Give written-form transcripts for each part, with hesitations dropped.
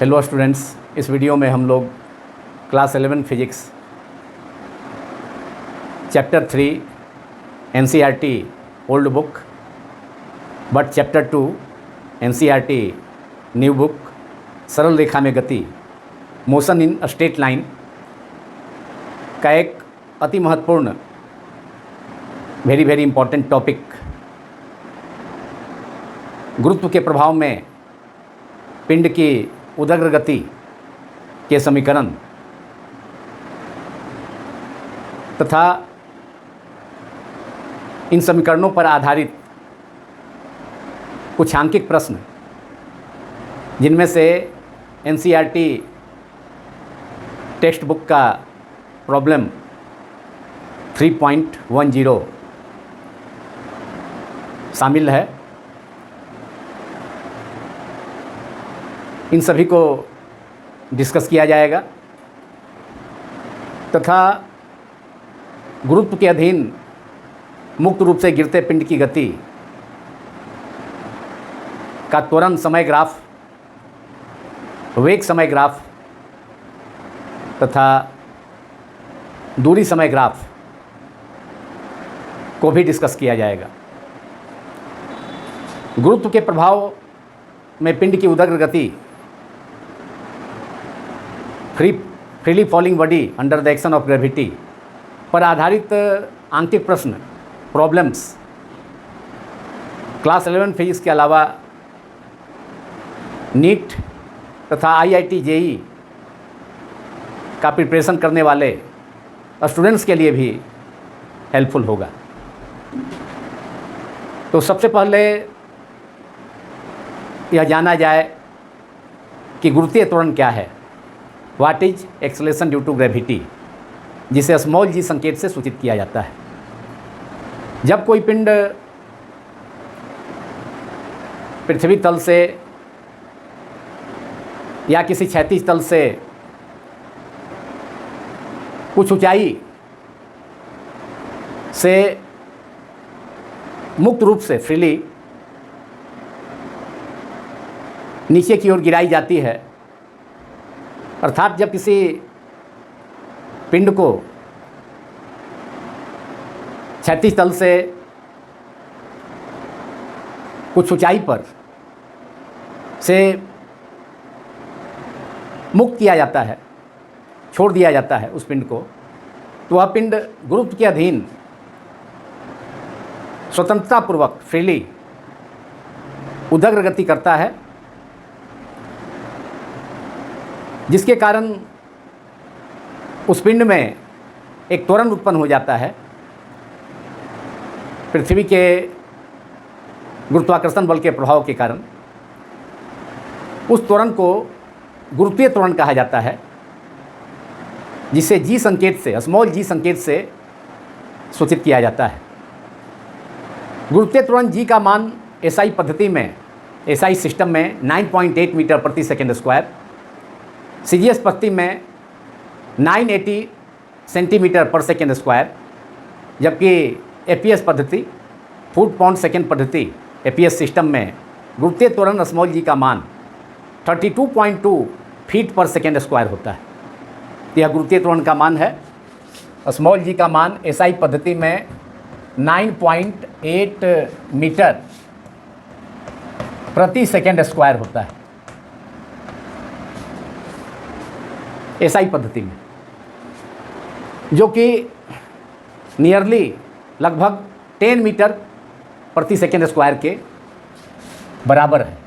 Hello students, इस video में हम लोग class 11 physics chapter 3 NCERT old book but chapter 2 NCERT new book सरल रेखा में गति मोशन इन स्ट्रेट लाइन का एक अति महत्वपूर्ण वेरी इम्पॉर्टेंट टॉपिक गुरुत्व के प्रभाव में पिंड की उदग्र गति के समीकरण तथा इन समीकरणों पर आधारित कुछ सांख्यिक प्रश्न जिनमें से एनसीईआरटी टेक्स्ट बुक का प्रॉब्लम 3.10 शामिल है। इन सभी को डिस्कस किया जाएगा तथा गुरुत्व के अधीन मुक्त रूप से गिरते पिंड की गति का त्वरण समय ग्राफ, वेग समय ग्राफ तथा दूरी समय ग्राफ को भी डिस्कस किया जाएगा। गुरुत्व के प्रभाव में पिंड की उदग्र गति freely falling body under the action of gravity पर आधारित आंकिक प्रश्न प्रॉब्लम्स क्लास 11 फिजिक्स के अलावा नीट तथा आईआईटी जेई का प्रिपरेशन करने वाले स्टूडेंट्स के लिए भी हेल्पफुल होगा। तो सबसे पहले यह जाना जाए कि गुरुत्वीय त्वरण क्या है। What is acceleration due to gravity, जिसे स्मॉल जी संकेत से सूचित किया जाता है। जब कोई पिंड पृथ्वी तल से या किसी क्षैतिज तल से कुछ ऊंचाई से मुक्त रूप से फ्रीली नीचे की ओर गिराई जाती है, अर्थात जब किसी पिंड को क्षैतिज तल से कुछ ऊंचाई पर से मुक्त किया जाता है, छोड़ दिया जाता है उस पिंड को, तो वह पिंड गुरुत्व के अधीन स्वतंत्रतापूर्वक फ्रीली उदग्र गति करता है, जिसके कारण उस पिंड में एक त्वरण उत्पन्न हो जाता है। पृथ्वी के गुरुत्वाकर्षण बल के प्रभाव के कारण उस त्वरण को गुरुत्वीय त्वरण कहा जाता है, जिसे जी संकेत से, स्मॉल जी संकेत से सूचित किया जाता है। गुरुत्वीय त्वरण जी का मान एसआई पद्धति में, एसआई सिस्टम में 9.8 मीटर प्रति सेकेंड स्क्वायर, सीजीएस पद्धति में 980 सेंटीमीटर पर सेकेंड स्क्वायर, जबकि एपीएस पद्धति, फुट पाउंड सेकेंड पद्धति एपीएस सिस्टम में गुरुत्वीय त्वरण स्मॉल जी का मान 32.2 फीट पर सेकेंड स्क्वायर होता है। यह गुरुत्वीय त्वरण का मान है। स्मॉल जी का मान एसआई पद्धति में 9.8 मीटर प्रति सेकेंड स्क्वायर होता है एसआई पद्धति में, जो कि नियरली लगभग 10 मीटर प्रति सेकेंड स्क्वायर के बराबर है।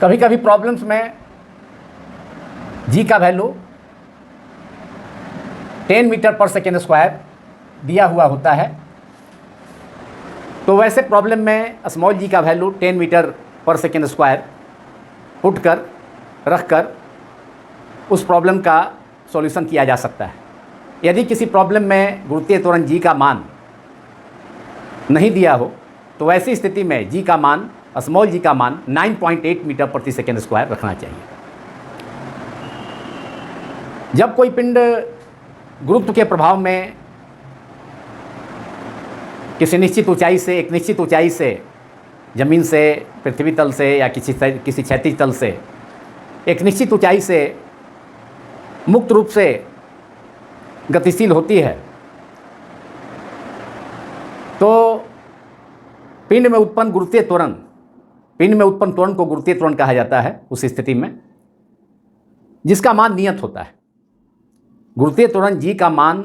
कभी कभी प्रॉब्लम्स में जी का वैल्यू 10 मीटर पर सेकेंड स्क्वायर दिया हुआ होता है, तो वैसे प्रॉब्लम में स्मॉल जी का वैल्यू 10 मीटर पर सेकेंड स्क्वायर पुट कर रख कर उस प्रॉब्लम का सॉल्यूशन किया जा सकता है। यदि किसी प्रॉब्लम में गुरुत्वीय त्वरण जी का मान नहीं दिया हो, तो वैसी स्थिति में जी का मान, स्मॉल जी का मान 9.8 मीटर प्रति सेकेंड स्क्वायर रखना चाहिए। जब कोई पिंड गुरुत्व के प्रभाव में किसी निश्चित ऊंचाई से, एक निश्चित ऊंचाई से ज़मीन से, पृथ्वी तल से या किसी क्षैतिज तल से एक निश्चित ऊंचाई से मुक्त रूप से गतिशील होती है तो पिंड में उत्पन्न गुरुत्वीय त्वरण, पिंड में उत्पन्न त्वरण को गुरुत्वीय त्वरण कहा जाता है उस स्थिति में, जिसका मान नियत होता है। गुरुत्वीय त्वरण जी का मान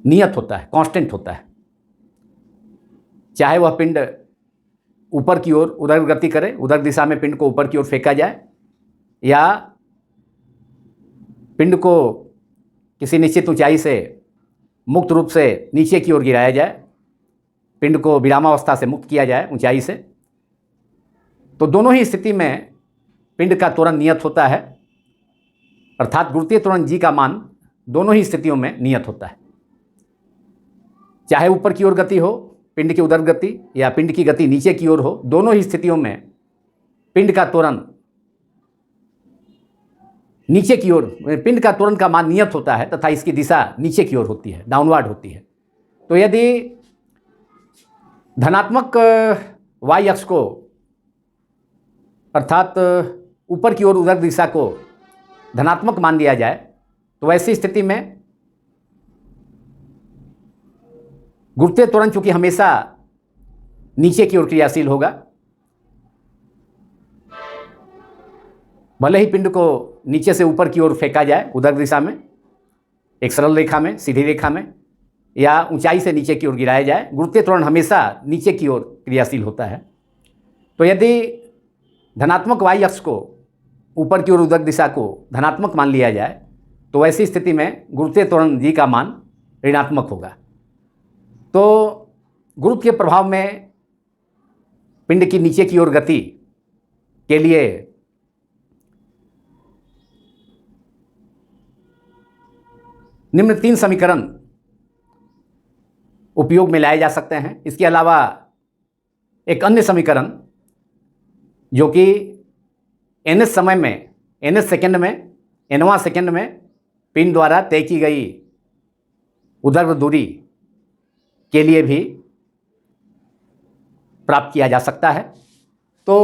नियत होता है, कांस्टेंट होता है। चाहे वह पिंड ऊपर की ओर उदर गति करे, उदर दिशा में पिंड को ऊपर की ओर फेंका जाए, या पिंड को किसी निश्चित ऊंचाई से मुक्त रूप से नीचे की ओर गिराया जाए, पिंड को विरामावस्था से मुक्त किया जाए ऊंचाई से, तो दोनों ही स्थिति में पिंड का त्वरण नियत होता है। अर्थात गुरुत्वीय त्वरण जी का मान दोनों ही स्थितियों में नियत होता है। चाहे ऊपर की ओर गति हो, पिंड की उदर गति, या पिंड की गति नीचे की ओर हो, दोनों ही स्थितियों में पिंड का त्वरण नीचे की ओर, पिंड का त्वरण का मान नियत होता है तथा इसकी दिशा नीचे की ओर होती है, डाउनवर्ड होती है। तो यदि धनात्मक वाई अक्ष को अर्थात ऊपर की ओर उदर दिशा को धनात्मक मान लिया जाए तो ऐसी स्थिति में गुरुत्वीय त्वरण चूंकि हमेशा नीचे की ओर क्रियाशील होगा, भले ही पिंड को नीचे से ऊपर की ओर फेंका जाए उदर दिशा में, एक सरल रेखा में, सीधी रेखा में, या ऊंचाई से नीचे की ओर गिराया जाए, गुरुत्वीय त्वरण हमेशा नीचे की ओर क्रियाशील होता है। तो यदि धनात्मक वाई अक्ष को ऊपर की ओर उदर दिशा को धनात्मक मान लिया जाए तो ऐसी स्थिति में गुरुत्वीय त्वरण जी का मान ऋणात्मक होगा। तो गुरुत्व के प्रभाव में पिंड की नीचे की ओर गति के लिए निम्न 3 समीकरण उपयोग में लाए जा सकते हैं। इसके अलावा एक अन्य समीकरण जो कि ns समय में, ns सेकेंड में, nवां सेकेंड में पिंड द्वारा तय की गई उदर दूरी के लिए भी प्राप्त किया जा सकता है। तो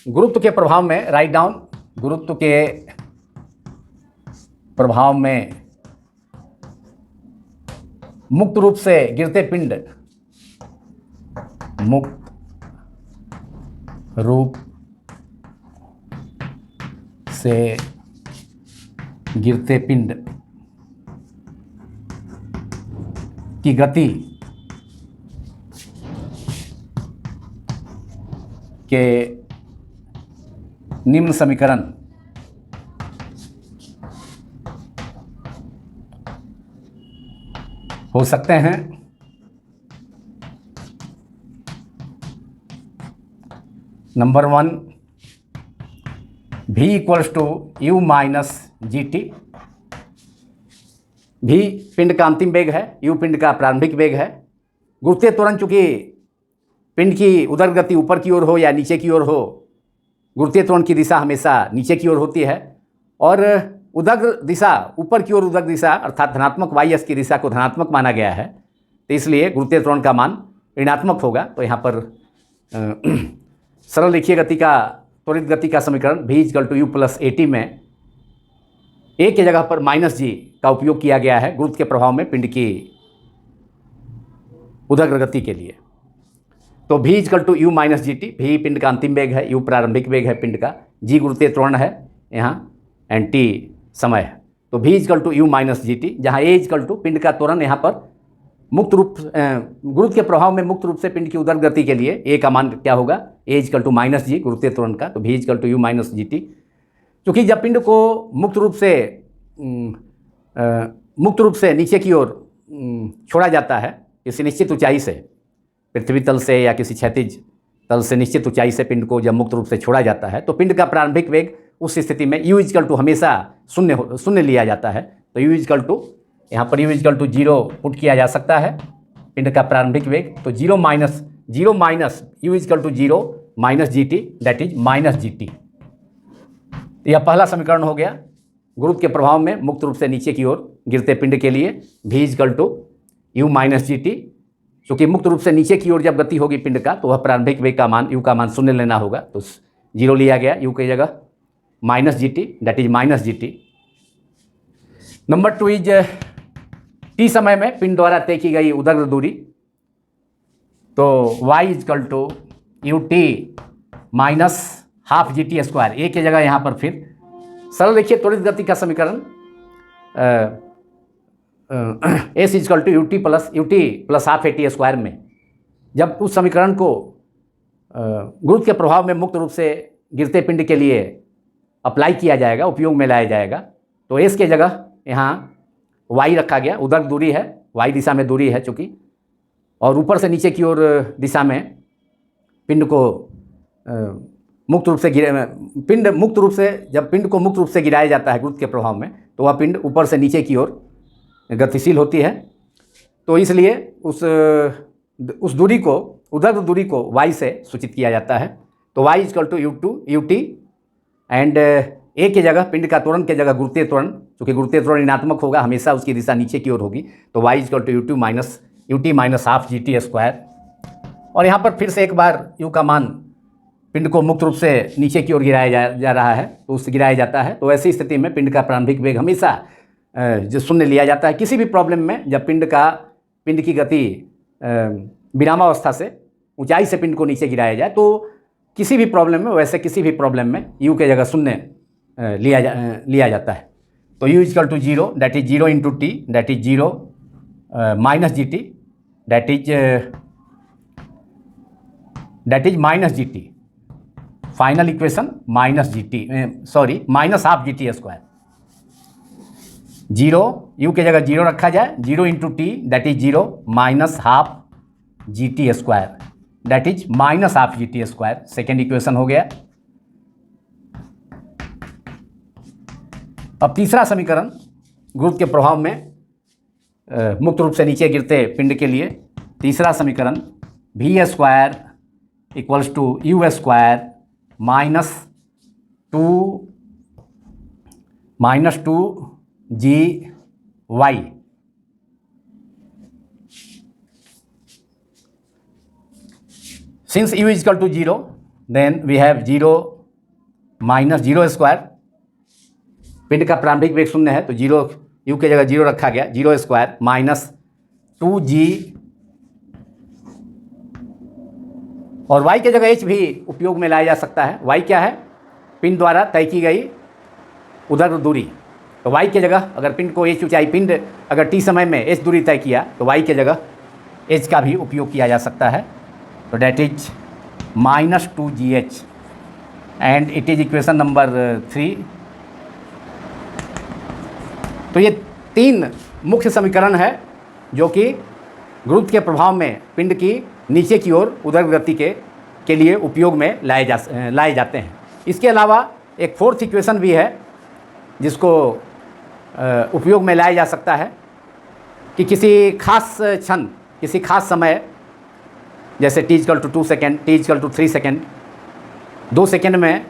गुरुत्व के प्रभाव में राइट डाउन, गुरुत्व के प्रभाव में मुक्त रूप से गिरते पिंड, मुक्त रूप से गिरते पिंड की गति के निम्न समीकरण हो सकते हैं। Number 1, v equals to u minus g t. v पिंड का अंतिम वेग है, u पिंड का प्रारंभिक वेग है। गुरुत्वीय त्वरण चूंकि पिंड की उदर गति ऊपर की ओर हो या नीचे की ओर हो, गुरुत्वीय त्वरण की दिशा हमेशा नीचे की ओर होती है, और उदग्र दिशा, ऊपर की ओर उदग्र दिशा अर्थात धनात्मक वाई अक्ष की दिशा को धनात्मक माना गया है, तो इसलिए गुरुत्वीय त्वरण का मान ऋणात्मक होगा। तो यहाँ पर सरल रेखीय गति का, त्वरित गति का समीकरण v equal to u plus a t में a की जगह पर माइनस जी का उपयोग किया गया है गुरुत्व के प्रभाव में पिंड की उदग्र गति के लिए। तो v equal to u minus g t, v पिंड का अंतिम वेग है, u प्रारंभिक वेग है पिंड का, g गुरुत्वीय त्वरण है यहाँ, एंड t समय है। तो v equal to u minus g t, जहाँ a इक्वल टू पिंड का त्वरण यहाँ पर मुक्त रूप, गुरुत्व के प्रभाव में मुक्त रूप से पिंड की उदर गति के लिए a का मान क्या होगा, a equal to minus g गुरुत्वीय त्वरण का, तो v equal to u minus g t. क्योंकि जब पिंड को मुक्त रूप से नीचे की ओर छोड़ा जाता है किसी निश्चित ऊंचाई से, पृथ्वी तल से या किसी क्षैतिज तल से निश्चित ऊंचाई से पिंड को जब मुक्त रूप से छोड़ा जाता है, तो पिंड का प्रारंभिक वेग उस स्थिति में u इक्वल टू हमेशा शून्य लिया जाता है। तो u इक्वल टू, यहाँ पर u इक्वल टू 0 पुट किया जा सकता है पिंड का प्रारंभिक वेग, तो 0 minus u equal to 0 minus g t, that is minus g t. यह पहला समीकरण हो गया गुरुत्व के प्रभाव में मुक्त रूप से नीचे की ओर गिरते पिंड के लिए v equal to u minus g t. चूँकि मुक्त रूप से नीचे की ओर जब गति होगी पिंड का, तो वह प्रारंभिक वेग का मान, u का मान शून्य लेना होगा, तो जीरो लिया गया यू की जगह, minus g t, that is minus g T. Number 2 is T समय में पिंड द्वारा तय की गई उदग्र दूरी, तो y is equal to u t minus half g t square. A की जगह यहाँ पर फिर सरल देखिए त्वरित गति का समीकरण s equal to u t plus half a t square में जब उस समीकरण को गुरुत्व के प्रभाव में मुक्त रूप से गिरते पिंड के लिए अप्लाई किया जाएगा, उपयोग में लाया जाएगा, तो एस के जगह यहाँ y रखा गया, उदग्र दूरी है, y दिशा में दूरी है चूँकि, और ऊपर से नीचे की ओर दिशा में पिंड को मुक्त रूप से पिंड मुक्त रूप से जब पिंड को मुक्त रूप से गिराया जाता है गुरुत्व के प्रभाव में, तो वह पिंड ऊपर से नीचे की ओर गतिशील होती है। तो इसलिए उस दूरी को, उदग्र दूरी को y से सूचित किया जाता है। तो y is equal to u t and A की जगह पिंड का त्वरण के जगह गुरुत्वीय त्वरण, चूँकि गुरुत्वीय त्वरण ऋणात्मक होगा, हमेशा उसकी दिशा नीचे की ओर होगी, तो y is equal to u t minus half g t square. और यहाँ पर फिर से एक बार u का मान पिंड को मुक्त रूप से नीचे की ओर गिराया जा रहा है, तो उससे गिराया जाता है। तो ऐसी स्थिति में पिंड का प्रारंभिक वेग हमेशा जो शून्य लिया जाता है। किसी भी प्रॉब्लम में जब पिंड की गति विरामावस्था से ऊंचाई से पिंड को नीचे गिराया जाए, तो किसी भी प्रॉब्लम में, वैसे किसी भी प्रॉब्लम में u के जगह शून्य लिया जाता है। तो u equal to zero, that is zero into t, that is zero minus g t, that is minus g t. Final equation minus g t, sorry minus half g t square. Zero, u के जगह zero रखा जाए, zero into t, that is zero minus half g t square, that is minus half g t square. Second equation हो गया। अब तीसरा समीकरण गुरुत्व के प्रभाव में मुक्त रूप से नीचे गिरते पिंड के लिए तीसरा समीकरण v square equals to u square minus two g y. Since u is equal to 0, then we have 0 minus zero square. पिंड का प्रारंभिक वेग शून्य है, तो जीरो, u के जगह जीरो रखा गया, जीरो स्क्वायर माइनस 2g, और y के जगह h भी उपयोग में लाया जा सकता है। y क्या है? पिंड द्वारा तय की गई उदग्र दूरी। तो y के जगह अगर पिंड को h ऊंचाई, पिंड अगर t समय में h दूरी तय किया, तो y के जगह h का भी उपयोग किया जा सकता है। तो that is minus 2gh and it is equation number 3। तो ये तीन मुख्य समीकरण है जो कि गुरुत्व के प्रभाव में पिंड की नीचे की ओर उदग्र गति के लिए उपयोग में लाए जाते हैं। इसके अलावा एक फोर्थ इक्वेशन भी है जिसको उपयोग में लाया जा सकता है कि किसी खास क्षण, किसी खास समय, जैसे t equal to 2 second, t equal to 3 second, 2 second में,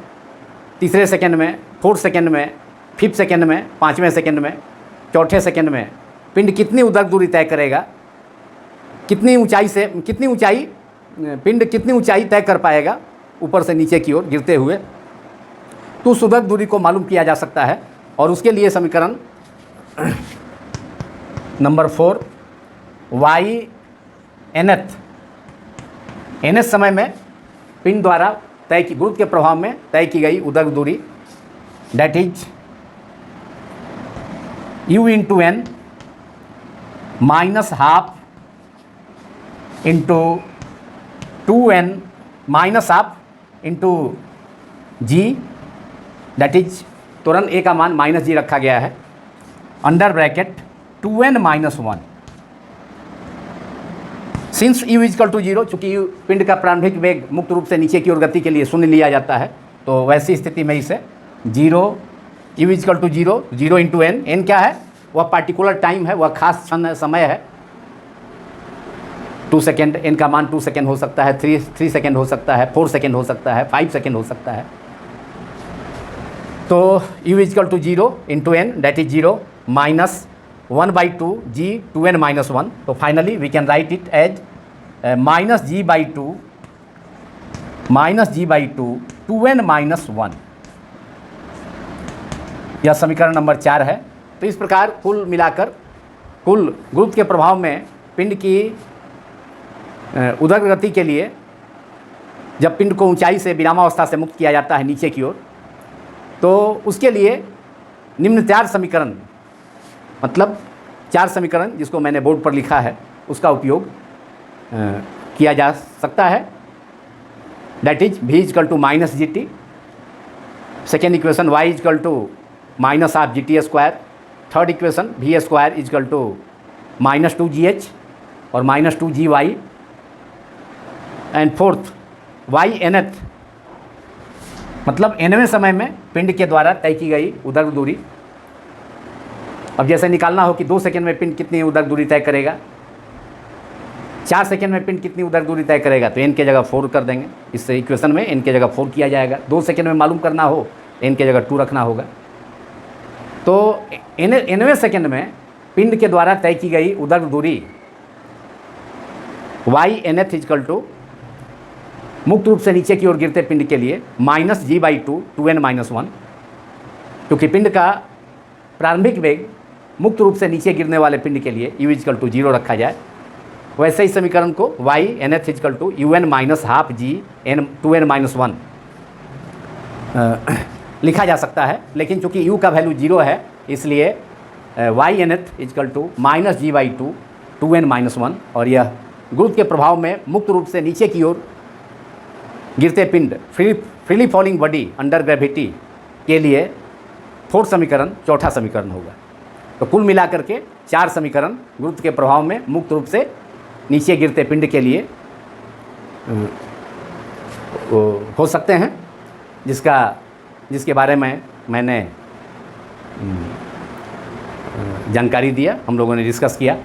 तीसरे सेकेंड में, 4 सेकेंड में, 5 सेकेंड में, 5वें सेकेंड में, चौथे सेकेंड में पिंड कितनी उदग्र दूरी तय करेगा, कितनी ऊंचाई पिंड कितनी ऊंचाई तय कर पाएगा ऊपर से नीचे की ओर गिरते हुए, तो उस उदग्र दूरी को मालूम किया जा सकता है। और उसके लिए समीकरण नंबर 4 y nth समय में पिंड द्वारा तय की, गुरुत्व के प्रभाव में तय की गई उदग्र दूरी, that is u into n minus half into 2n minus half into g, that is तुरंत a का मान माइनस जी रखा गया है, under bracket 2n minus 1। Since u equal to 0, चूँकि पिंड का प्रारंभिक वेग मुक्त रूप से नीचे की ओर गति के लिए शून्य लिया जाता है, तो वैसी स्थिति में इसे 0, u equal to 0, 0 into n, n क्या है? वह पार्टिकुलर टाइम है, वह खास क्षण समय है। 2 सेकेंड, एन का मान 2 सेकेंड हो सकता है, 3 सेकेंड हो सकता है, 4 सेकेंड हो सकता है, 5 सेकेंड हो सकता है। तो u equal to 0 into n, that is 0 minus 1/2 g 2n minus 1। तो finally we can write it as minus g/2 2 2n-1। यह समीकरण नंबर 4 है। तो इस प्रकार कुल मिलाकर कुल गुरुत्व के प्रभाव में पिंड की उदर गति के लिए जब पिंड को ऊंचाई से विरामावस्था से मुक्त किया जाता है नीचे की ओर, तो उसके लिए निम्न 4 समीकरण, मतलब 4 समीकरण जिसको मैंने बोर्ड पर लिखा है, उसका उपयोग किया जा सकता है। That is v equal to minus g t, second equation y is equal to minus half g t square, third equation v square equal to minus 2gh और minus 2gy, and fourth y nth, मतलब nवें समय में पिंड के द्वारा तय की गई उदर दूरी। अब जैसे निकालना हो कि 2 सेकेंड में पिंड कितनी उदर दूरी तय करेगा, 4 सेकेंड में पिंड कितनी उदर दूरी तय करेगा, तो n के जगह 4 कर देंगे। इस इक्वेशन में n के जगह 4 किया जाएगा। 2 सेकेंड में मालूम करना हो n के जगह 2 रखना होगा। तो nवें सेकेंड में पिंड के द्वारा तय की गई उदर दूरी y nth इजकल टू मुक्त रूप से नीचे की ओर गिरते पिंड के लिए माइनस g/2 2n-1, क्योंकि पिंड का प्रारंभिक वेग मुक्त रूप से नीचे गिरने वाले पिंड के लिए u इजकल टू 0 रखा जाए। वैसे ही समीकरण को y nth equal to un minus half g n 2n-1 लिखा जा सकता है। लेकिन चूंकि u का वैल्यू 0 है, इसलिए y nth equal to minus g/2 2n-1, और यह गुरुत्व के प्रभाव में मुक्त रूप से नीचे की ओर गिरते पिंड freely falling body under gravity के लिए फोर्थ समीकरण, चौथा समीकरण होगा। तो कुल मिलाकर के 4 समीकरण गुरुत्व के प्रभाव में मुक्त रूप से नीचे गिरते पिंड के लिए हो सकते हैं, जिसके बारे में मैंने जानकारी दिया, हम लोगों ने डिस्कस किया।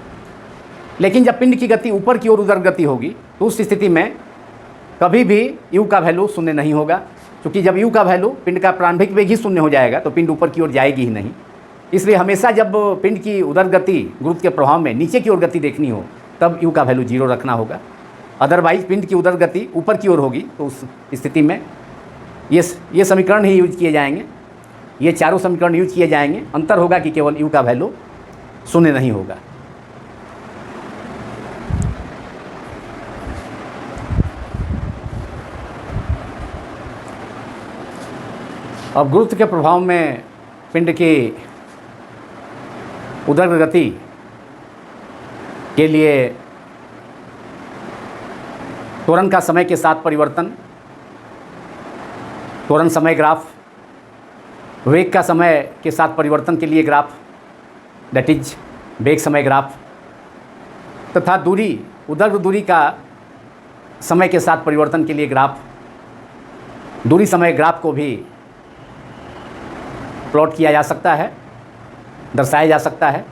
लेकिन जब पिंड की गति ऊपर की ओर उदर गति होगी, तो उस स्थिति में कभी भी u का वैल्यू शून्य नहीं होगा, क्योंकि जब u का वैल्यू पिंड का प्रारंभिक वेग ही शून्य हो जाएगा तो पिंड ऊपर की ओर जाएगी ही नहीं। इसलिए हमेशा जब पिंड की उदर गति गुरुत्व के प्रभाव में नीचे की ओर गति देखनी हो, तब u का वैल्यू 0 रखना होगा। अदरवाइज पिंड की उदर गति ऊपर की ओर होगी, तो उस स्थिति में ये समीकरण ही यूज किए जाएंगे, ये चारों समीकरण यूज किए जाएंगे। अंतर होगा कि केवल u का वैल्यू शून्य नहीं होगा। अब गुरुत्व के प्रभाव में पिंड की उदर गति के लिए त्वरण का समय के साथ परिवर्तन, त्वरण समय ग्राफ, वेग का समय के साथ परिवर्तन के लिए ग्राफ, दैट इज वेग समय ग्राफ, तथा दूरी, उदर दूरी का समय के साथ परिवर्तन के लिए ग्राफ, दूरी समय ग्राफ को भी प्लॉट किया जा सकता है, दर्शाया जा सकता है।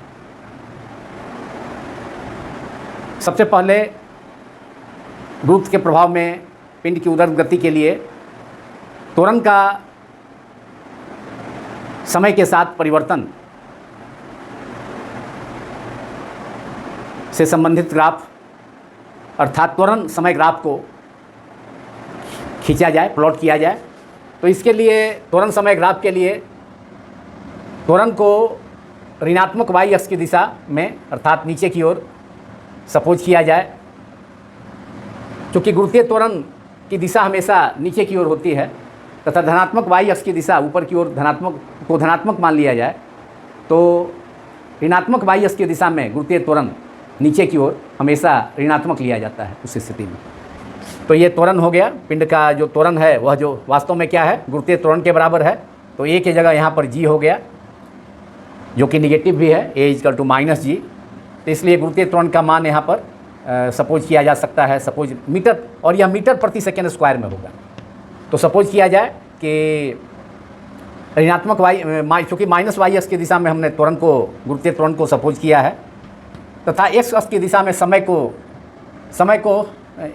सबसे पहले गुरुत्व के प्रभाव में पिंड की उदर गति के लिए त्वरण का समय के साथ परिवर्तन से संबंधित ग्राफ, अर्थात त्वरण समय ग्राफ को खींचा जाए, प्लॉट किया जाए। तो इसके लिए त्वरण समय ग्राफ के लिए त्वरण को ऋणात्मक y अक्ष की दिशा में, अर्थात नीचे की ओर सपोज किया जाए। क्योंकि गुरुत्वीय त्वरण की दिशा हमेशा नीचे की ओर होती है, तथा धनात्मक y अक्ष की दिशा ऊपर की ओर धनात्मक मान लिया जाए, तो ऋणात्मक y अक्ष की दिशा में गुरुत्वीय त्वरण नीचे की ओर हमेशा ऋणात्मक लिया जाता है उस स्थिति में। तो ये त्वरण हो गया। पिंड का जो त्वरण है वह जो वास्तव में क्या है, गुरुत्वीय त्वरण के बराबर है। तो a की जगह यहाँ पर g हो गया, जो कि निगेटिव भी है, a इजकल टू माइनस जी। तो इसलिए गुरुत्वीय त्वरण का मान यहाँ पर सपोज किया जा सकता है, सपोज मीटर, और यह मीटर प्रति सेकेंड स्क्वायर में होगा। तो सपोज किया जाए कि ऋणात्मक y, चूँकि माइनस y अक्ष की दिशा में हमने त्वरण को, गुरुत्वीय त्वरण को सपोज किया है, तथा x अक्ष की दिशा में समय को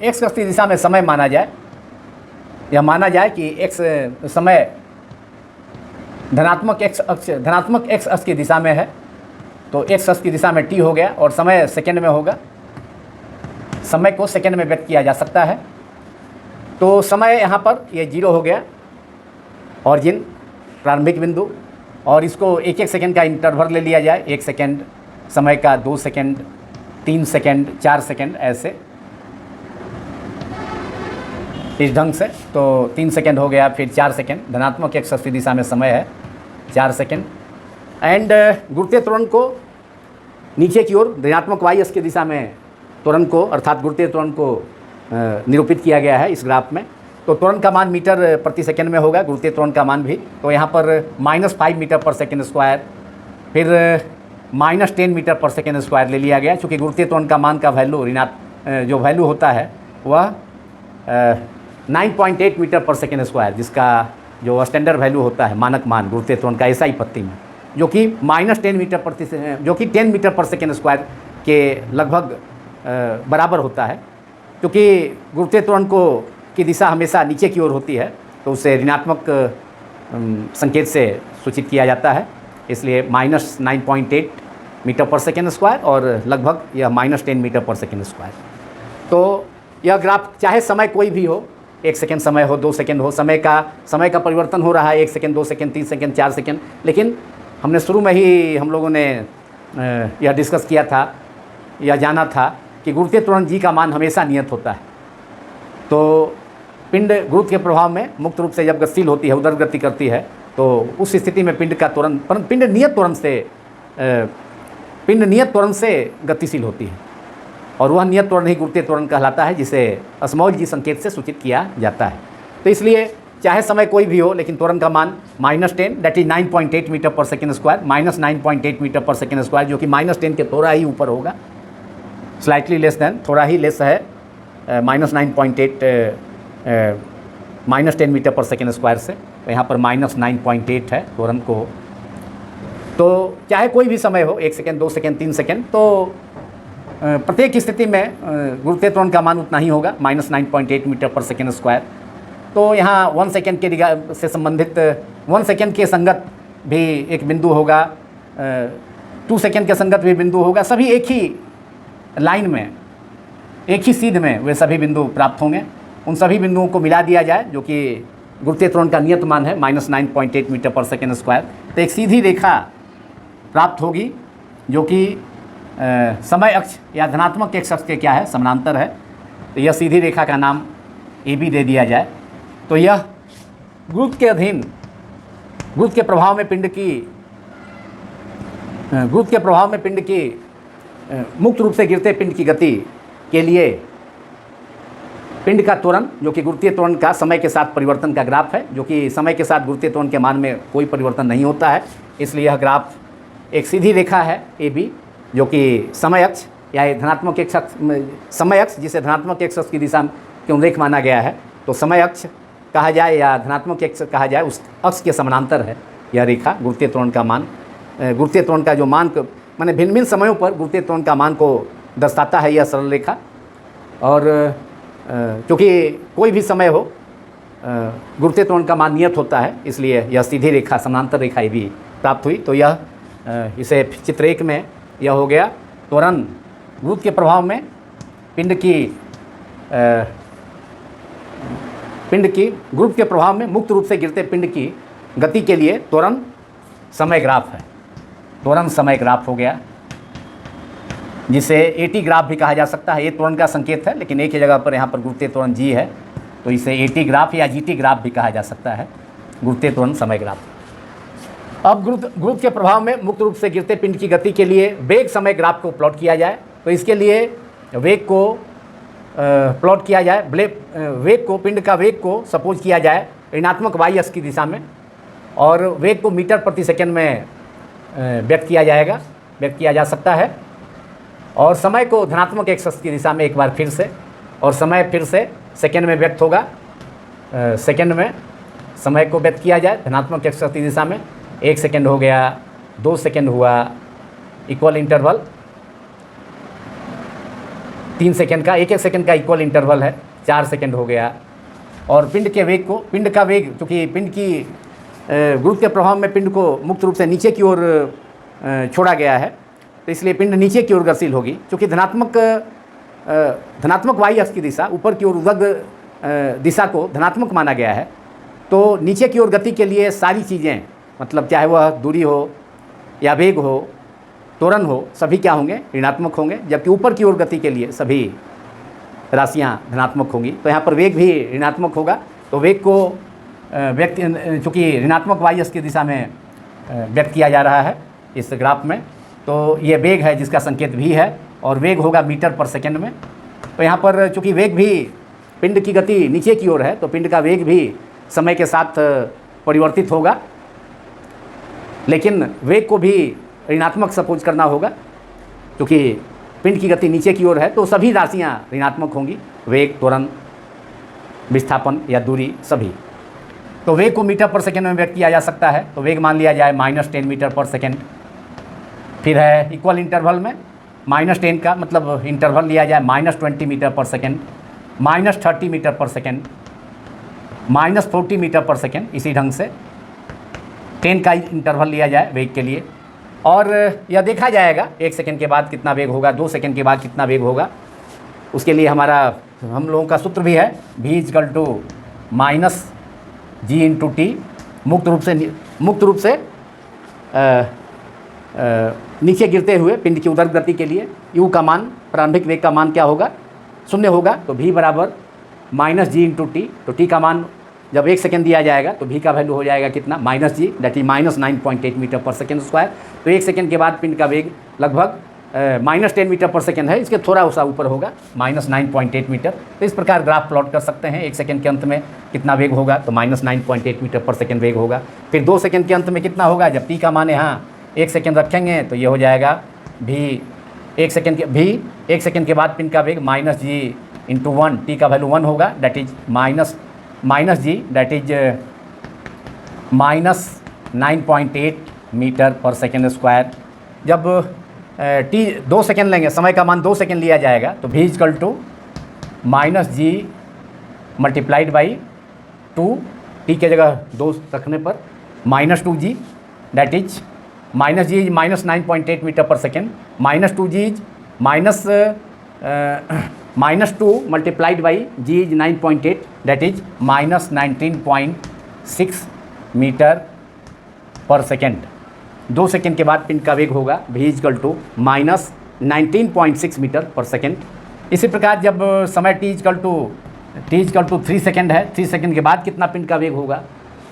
x अक्ष की दिशा में समय माना जाए। यह माना जाए कि x समय धनात्मक x अक्ष की दिशा में है, तो x अक्ष की दिशा में t हो गया, और समय सेकेंड में होगा। समय को सेकेंड में व्यक्त किया जा सकता है। तो समय यहाँ पर ये 0 हो गया, ऑरिजिन प्रारंभिक बिंदु, और इसको 1-1 सेकेंड का इंटरवल ले लिया जाए, 1 सेकेंड समय का, 2 सेकेंड, 3 सेकेंड, 4 सेकेंड, ऐसे इस ढंग से। तो 3 सेकेंड हो गया, फिर 4 सेकेंड, धनात्मक एक्स अक्ष की दिशा में समय है 4 सेकेंड। एंड गुरुत्वीय त्वरण को नीचे की ओर ऋणात्मक वाई अक्ष की दिशा में त्वरण को, अर्थात गुरुत्वीय त्वरण को निरूपित किया गया है इस ग्राफ में। तो त्वरण का मान मीटर प्रति सेकंड में होगा, गुरुत्वीय त्वरण का मान भी। तो यहाँ पर -5 मीटर पर सेकेंड स्क्वायर, फिर -10 मीटर पर सेकेंड स्क्वायर ले लिया गया, चूँकि गुरुत्वीय त्वरण का मान का वैल्यू जो वैल्यू होता है वह 9.8 मीटर पर सेकेंड स्क्वायर, जिसका जो स्टैंडर्ड वैल्यू होता है, मानक मान गुरुत्वीय त्वरण का SI पत्ती में, जो कि -10 मीटर जो कि 10 मीटर पर सेकेंड स्क्वायर के लगभग बराबर होता है। क्योंकि गुरुत्वीय त्वरण की दिशा हमेशा नीचे की ओर होती है, तो उसे ऋणात्मक संकेत से सूचित किया जाता है, इसलिए -9.8 मीटर पर सेकेंड स्क्वायर और लगभग यह -10 मीटर पर सेकेंड स्क्वायर। तो यह ग्राफ चाहे समय कोई भी हो, 1 सेकेंड समय हो, 2 सेकेंड हो, समय का परिवर्तन हो रहा है, 1 सेकेंड, 2 सेकेंड, 3 सेकेंड, 4 सेकेंड, लेकिन हमने शुरू में ही हम लोगों ने यह डिस्कस किया था, यह जाना था कि गुरुत्वीय त्वरण जी का मान हमेशा नियत होता है। तो पिंड गुरुत्व के प्रभाव में मुक्त रूप से जब गतिशील होती है, उदर गति करती है, तो उस स्थिति में पिंड का त्वरण, परंतु पिंड नियत त्वरण से गतिशील होती है, और वह नियत त्वरण ही गुरुत्वीय त्वरण कहलाता है, जिसे स्मॉल जी संकेत से सूचित किया जाता है। तो इसलिए चाहे समय कोई भी हो, लेकिन त्वरण का मान -10, दैट इज 9.8 मीटर पर सेकेंड स्क्वायर, -9.8 मीटर पर सेकेंड स्क्वायर, जो कि -10 के थोड़ा ही ऊपर होगा, स्लाइटली लेस देन, थोड़ा ही लेस है, -9.8 -10 मीटर पर सेकेंड स्क्वायर से। तो यहाँ पर -9.8 है त्वरण को। तो चाहे कोई भी समय हो, 1 सेकेंड, 2 सेकेंड, 3 सेकेंड, तो प्रत्येक स्थिति में गुरुत्वीय त्वरण का मान उतना ही होगा, -9.8 मीटर पर सेकेंड स्क्वायर। तो यहाँ 1 सेकेंड के से संबंधित 1 सेकेंड के संगत भी एक बिंदु होगा, 2 सेकेंड के संगत भी बिंदु होगा, सभी एक ही लाइन में, एक ही सीध में वे सभी बिंदु प्राप्त होंगे। उन सभी बिंदुओं को मिला दिया जाए, जो कि गुरुत्वीय त्वरण का नियत मान है -9.8 मीटर पर सेकेंड स्क्वायर, तो एक सीधी रेखा प्राप्त होगी, जो कि समय अक्ष या धनात्मक एक्स अक्ष के क्या है, समानांतर है। तो यह सीधी रेखा का नाम AB दे दिया जाए। तो यह गुरुत्व के अधीन, गुरुत्व के प्रभाव में पिंड की मुक्त रूप से गिरते पिंड की गति के लिए पिंड का त्वरण, जो कि गुरुत्वीय त्वरण का समय के साथ परिवर्तन का ग्राफ है, जो कि समय के साथ गुरुत्वीय त्वरण के मान में कोई परिवर्तन नहीं होता है, इसलिए यह ग्राफ एक सीधी रेखा है AB, जो कि समय अक्ष या धनात्मक एक्स अक्ष, समय अक्ष जिसे धनात्मक एक्स अक्ष की दिशा के उल्लेख माना गया है, तो समय अक्ष कहा जाए या धनात्मक एक्स कहा जाए, उस अक्ष के समानांतर है यह रेखा। गुरुत्वीय त्वरण का मान, गुरुत्वीय त्वरण का जो मान माने भिन्न भिन्न समयों पर गुरुत्वीय त्वरण का मान को दर्शाता है यह सरल रेखा। और क्योंकि कोई भी समय हो, गुरुत्वीय त्वरण का मान नियत होता है, इसलिए यह सीधी रेखा, समानांतर रेखा भी प्राप्त हुई। तो यह इसे चित्र 1 में यह हो गया त्वरण गुरुत्व के प्रभाव में पिंड की गुरुत्व के प्रभाव में मुक्त रूप से गिरते पिंड की गति के लिए त्वरण समय ग्राफ है, त्वरण समय ग्राफ हो गया, जिसे AT ग्राफ भी कहा जा सकता है। ये त्वरण का संकेत है, लेकिन एक ही जगह पर यहाँ पर गुरुत्वीय त्वरण G है, तो इसे AT ग्राफ या GT ग्राफ भी कहा जा सकता है, गुरुत्वीय त्वरण समय ग्राफ। अब गुरुत्व के प्रभाव में मुक्त रूप से गिरते पिंड की गति के लिए वेग समय ग्राफ को प्लॉट किया जाए। तो इसके लिए वेग को प्लॉट किया जाए, पिंड का वेग को सपोज किया जाए ऋणात्मक y अक्ष की दिशा में, और वेग को मीटर प्रति सेकंड में व्यक्त किया जा सकता है, और समय को धनात्मक एक्स अक्ष की दिशा में एक बार फिर से, और समय फिर से सेकंड में व्यक्त होगा, सेकंड में समय को व्यक्त किया जाए धनात्मक एक्स अक्ष की दिशा में। 1 सेकंड हो गया, 2 सेकंड हुआ, इक्वल इंटरवल 3 सेकंड का, 1-1 सेकंड का इक्वल इंटरवल है, 4 सेकंड हो गया। और पिंड का वेग, चूँकि पिंड की गुरुत्व के प्रभाव में पिंड को मुक्त रूप से नीचे की ओर छोड़ा गया है, तो इसलिए पिंड नीचे की ओर गतिशील होगी। चूँकि धनात्मक y अक्ष की दिशा, ऊपर की ओर उदग्ध दिशा को धनात्मक माना गया है, तो नीचे की ओर गति के लिए सारी चीज़ें, मतलब चाहे वह दूरी हो या वेग हो, त्वरण हो, सभी क्या होंगे, ऋणात्मक होंगे, जबकि ऊपर की ओर गति के लिए सभी राशियां धनात्मक होंगी। तो यहाँ पर वेग भी ऋणात्मक होगा। तो वेग को चूँकि ऋणात्मक y अक्ष की दिशा में व्यक्त किया जा रहा है इस ग्राफ में, तो ये वेग है जिसका संकेत भी है, और वेग होगा मीटर पर सेकेंड में। तो यहाँ पर चूँकि वेग भी, पिंड की गति नीचे की ओर है, तो पिंड का वेग भी समय के साथ परिवर्तित होगा, लेकिन वेग को भी ऋणात्मक सपोज करना होगा, क्योंकि पिंड की गति नीचे की ओर है, तो सभी राशियाँ ऋणात्मक होंगी, वेग, त्वरण, विस्थापन या दूरी सभी। तो वेग को मीटर पर सेकेंड में व्यक्त किया जा सकता है। तो वेग मान लिया जाए -10 मीटर पर सेकेंड। फिर है इक्वल इंटरवल में -10 का मतलब इंटरवल लिया जाए -20 मीटर पर सेकेंड, -30 मीटर पर सेकेंड, -40 मीटर पर सेकेंड। इसी ढंग से 10 का इंटरवल लिया जाए वेग के लिए, और यह देखा जाएगा 1 सेकेंड के बाद कितना वेग होगा, 2 सेकेंड के बाद कितना वेग होगा। उसके लिए हम लोगों का सूत्र भी है v = -g/t। मुक्त रूप से नीचे गिरते हुए पिंड की उदर गति के लिए u का मान, प्रारंभिक वेग का मान क्या होगा, 0 होगा। तो v बराबर -g/t। तो t का मान जब 1 सेकेंड दिया जाएगा तो v का वैल्यू हो जाएगा कितना, -g, दैट इज -9.8 मीटर पर सेकेंड स्क्वायर। तो 1 सेकेंड के बाद पिंड का वेग लगभग -10 मीटर पर सेकेंड है, इसके थोड़ा सा ऊपर होगा, -9.8 मीटर। तो इस प्रकार ग्राफ प्लॉट कर सकते हैं। 1 सेकेंड के अंत में कितना वेग होगा, तो -9.8 मीटर पर सेकेंड वेग होगा। फिर 2 सेकेंड के अंत में कितना होगा, जब t का मान यहाँ 1 सेकेंड रखेंगे तो ये हो जाएगा v 1 सेकेंड के बाद पिंड का वेग -g/1, t का वैल्यू 1 होगा, that is -g, that is -9.8 metre पर सेकेंड स्क्वायर। जब t 2 सेकेंड लेंगे, समय का मान 2 सेकेंड लिया जाएगा, तो v = -g × 2, t के जगह 2 रखने पर -2g, that is -g -9.8 metre पर second, -2g is -2 × g is 9.8, that is -19.6 metre पर सेकेंड। 2 सेकेंड के बाद पिंड का वेग होगा v = -19.6 मीटर पर सेकेंड। इसी प्रकार जब समय t = 3 सेकेंड है, 3 सेकेंड के बाद कितना पिंड का वेग होगा,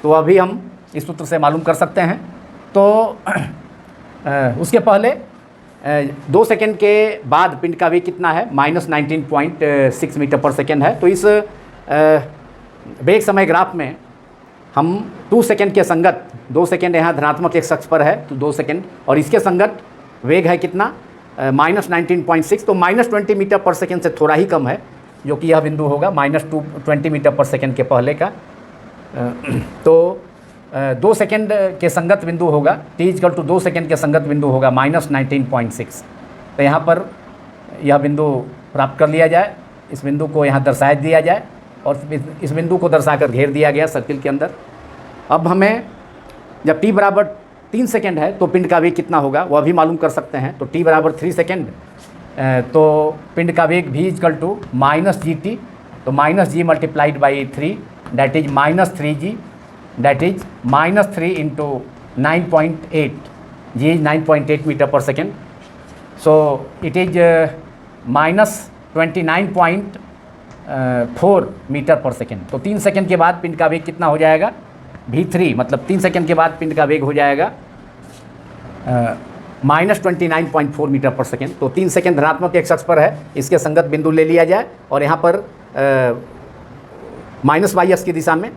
तो अभी हम इस सूत्र से मालूम कर सकते हैं। तो उसके पहले 2 सेकेंड के बाद पिंड का वेग कितना है, -19.6 मीटर पर सेकेंड है। तो इस वेग समय ग्राफ में हम 2 सेकेंड के संगत, 2 सेकेंड यहाँ धनात्मक x अक्ष पर है, तो 2 सेकेंड, और इसके संगत वेग है कितना, -19.6, तो -20 मीटर पर सेकेंड से थोड़ा ही कम है, जो कि यह बिंदु होगा -20 मीटर पर सेकेंड के पहले का। तो 2 सेकेंड के संगत बिंदु होगा, t = 2 सेकेंड के संगत बिंदु होगा -19.6। तो यहाँ पर यह बिंदु प्राप्त कर लिया जाए, इस बिंदु को यहाँ दर्शाया दिया जाए, और इस बिंदु को दर्शाकर घेर दिया गया सर्किल के अंदर। अब हमें जब t बराबर 3 सेकेंड है तो पिंड का वेग कितना होगा वह भी मालूम कर सकते हैं। तो t बराबर 3 सेकेंड, तो पिंड का वेग v = -gt, तो -g × 3, that is -3g, that is -3 × 9.8, g is 9.8 metre पर second. So it is -29.4 metre पर सेकेंड। तो 3 सेकेंड के बाद पिंड का वेग कितना हो जाएगा, v3, मतलब 3 सेकेंड के बाद पिंड का वेग हो जाएगा -29.4 मीटर पर सेकेंड। तो 3 सेकेंड धनात्मक x अक्ष पर है, इसके संगत बिंदु ले लिया जाए, और यहाँ पर -y अक्ष की दिशा में,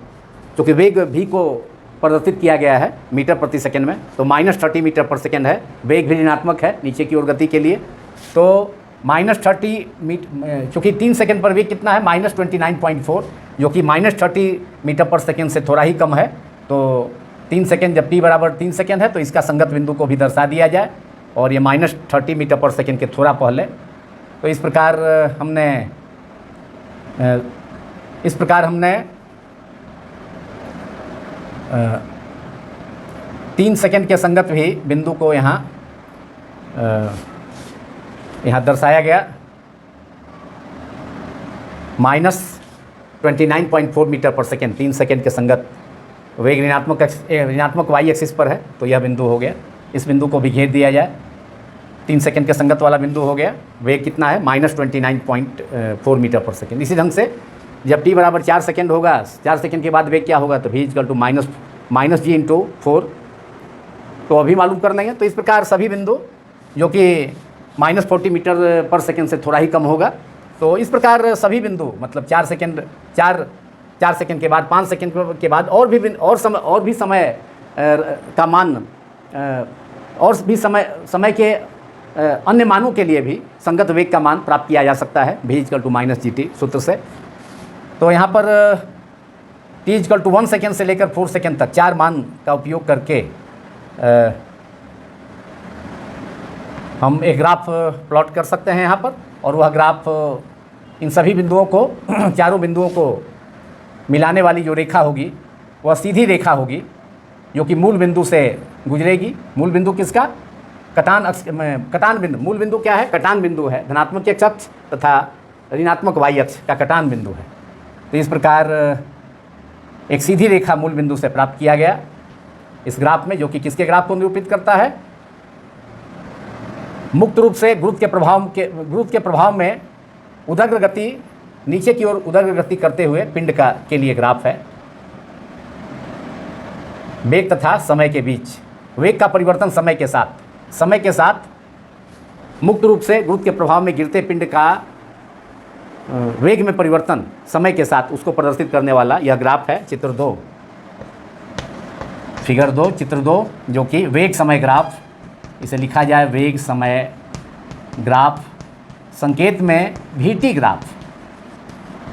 क्योंकि वेग v को प्रदर्शित किया गया है मीटर प्रति सेकेंड में, तो -30 मीटर पर सेकेंड है, वेग भी ऋणात्मक है नीचे की ओर गति के लिए। तो -30 चूँकि 3 सेकेंड पर वेग कितना है, -29.4, जो कि -30 मीटर पर सेकेंड से थोड़ा ही कम है। तो 3 सेकेंड, जब t बराबर 3 सेकेंड है तो इसका संगत बिंदु को भी दर्शा दिया जाए, और ये -30 मीटर पर सेकेंड के थोड़ा पहले। तो इस प्रकार हमने 3 सेकेंड के संगत भी बिंदु को यहाँ दर्शाया गया, -29.4 मीटर पर सेकेंड 3 सेकेंड के संगत वेग ऋणात्मक वाई एक्सिस पर है, तो यह बिंदु हो गया। इस बिंदु को भी घेर दिया जाए, 3 सेकंड के संगत वाला बिंदु हो गया। वेग कितना है? -29.4 मीटर पर सेकंड। इसी ढंग से जब t बराबर 4 सेकंड होगा, 4 सेकंड के बाद वेग क्या होगा? तो v equal to minus g into 4, तो अभी मालूम कर लेंगे। तो इस प्रकार सभी बिंदु जो कि -40 मीटर पर सेकंड से थोड़ा ही कम होगा, तो इस प्रकार सभी बिंदु मतलब 4 सेकंड के बाद 5 सेकंड के बाद और भी समय का मान और भी समय के अन्य मानों के लिए भी संगत वेग का मान प्राप्त किया जा सकता है v इक्वल टू -gt सूत्र से। तो यहाँ पर t इक्वल टू 1 सेकेंड से लेकर 4 सेकेंड तक 4 मान का उपयोग करके हम एक ग्राफ प्लॉट कर सकते हैं यहाँ पर, और वह ग्राफ इन सभी बिंदुओं को चारों बिंदुओं को मिलाने वाली जो रेखा होगी वह सीधी रेखा होगी, जो कि मूल बिंदु से गुजरेगी। मूल बिंदु किसका? कटान बिंदु। मूल बिंदु क्या है? कटान बिंदु है। धनात्मक x अक्ष तथा ऋणात्मक y अक्ष का कटान बिंदु है। तो इस प्रकार एक सीधी रेखा मूल बिंदु से प्राप्त किया गया इस ग्राफ में, जो कि किसके ग्राफ को निरूपित करता है? मुक्त रूप से गुरुत्व के प्रभाव में उदग्र गति, नीचे की ओर उदग्र गति करते हुए पिंड के लिए ग्राफ है। वेग तथा समय के बीच, वेग का परिवर्तन समय के साथ मुक्त रूप से गुरुत्व के प्रभाव में गिरते पिंड का वेग में परिवर्तन समय के साथ, उसको प्रदर्शित करने वाला यह ग्राफ है चित्र 2, फिगर 2, चित्र 2, जो कि वेग समय ग्राफ। इसे लिखा जाए वेग समय ग्राफ, संकेत में vt ग्राफ।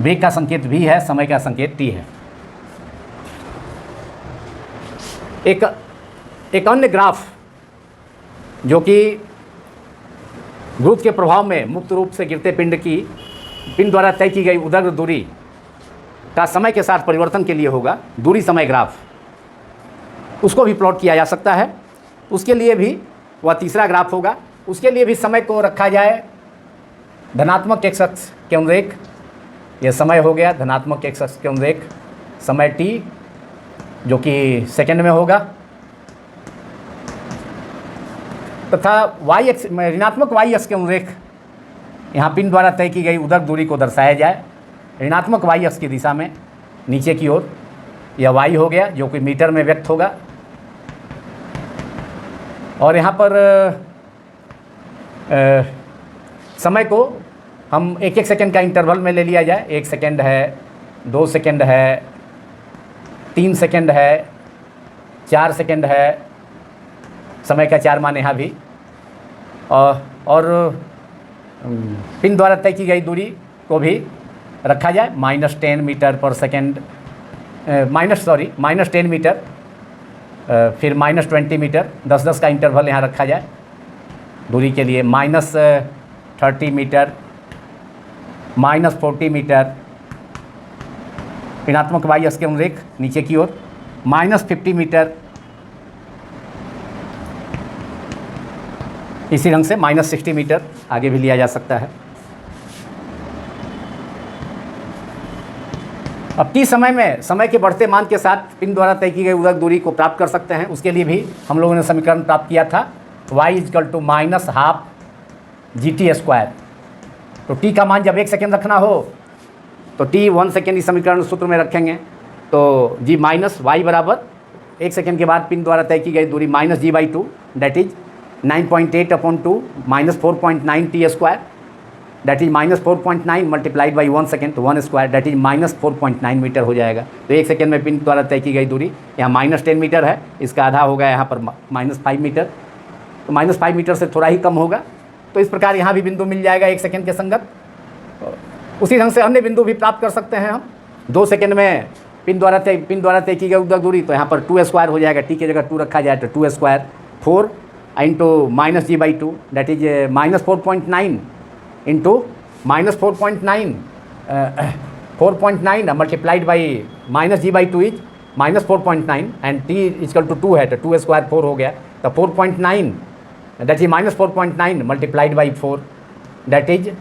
वेग का संकेत v है, समय का संकेत t है। एक अन्य ग्राफ जो कि गुरुत्व के प्रभाव में मुक्त रूप से गिरते पिंड द्वारा तय की गई उदग्र दूरी का समय के साथ परिवर्तन के लिए होगा, दूरी समय ग्राफ, उसको भी प्लॉट किया जा सकता है। उसके लिए भी वह तीसरा ग्राफ होगा। उसके लिए भी समय को रखा जाए धनात्मक x अक्ष के अनुरेख। यह समय हो गया धनात्मक x अक्ष के अनुरेख, समय t जो कि सेकंड में होगा, तथा ऋणात्मक y अक्ष के अनुरेख यहाँ पिंड द्वारा तय की गई उदग्र दूरी को दर्शाया जाए ऋणात्मक y अक्ष की दिशा में नीचे की ओर। यह y हो गया जो कि मीटर में व्यक्त होगा। और यहाँ पर समय को हम 1-1 सेकेंड का इंटरवल में ले लिया जाए। 1 सेकेंड है, 2 सेकेंड है, 3 सेकेंड है, 4 सेकेंड है, समय का 4 मान यहाँ भी। और पिन द्वारा तय की गई दूरी को भी रखा जाए -10 मीटर पर सेकेंड, -10 मीटर, फिर -20 मीटर, 10-10 का इंटरवल यहाँ रखा जाए दूरी के लिए। -30 मीटर, -40 मीटर, ऋणात्मक y अक्ष के अनुरेख नीचे की ओर, -50 मीटर, इसी ढंग से -60 मीटर आगे भी लिया जा सकता है। अब t समय में समय के बढ़ते मान के साथ पिन द्वारा तय की गई उदग्र दूरी को प्राप्त कर सकते हैं। उसके लिए भी हम लोगों ने समीकरण प्राप्त किया था y इक्वल टू -12 gt²। तो t का मान जब 1 सेकेंड रखना हो तो t 1 सेकेंड इस समीकरण सूत्र में रखेंगे। तो g माइनस y बराबर 1 सेकेंड के बाद पिन द्वारा तय की गई दूरी -g/2 that is 9.8/2 -4.9 t², that is -4.9 multiplied by 1 second, तो 1 स्क्वायर दैट इज -4.9 मीटर हो जाएगा। तो 1 सेकेंड में पिन द्वारा तय की गई दूरी यहाँ -10 मीटर है, इसका आधा हो गया यहाँ पर -5 मीटर, तो -5 मीटर से थोड़ा ही कम होगा। तो इस प्रकार यहाँ भी बिंदु मिल जाएगा 1 सेकेंड के संगत। उसी ढंग से अन्य बिंदु भी प्राप्त कर सकते हैं हम। 2 सेकेंड में पिन द्वारा तय की गई उदग्र दूरी, तो यहाँ पर 2 स्क्वायर हो जाएगा, t की जगह 2 रखा जाए तो 2 square 4 into -g/2 that is -4.9 into -4.9 multiplied by -g/2 is -4.9 and t equal to 2 है, तो 2 स्क्वायर 4 हो गया, तो 4.9 that is -4.9 multiplied by 4 that is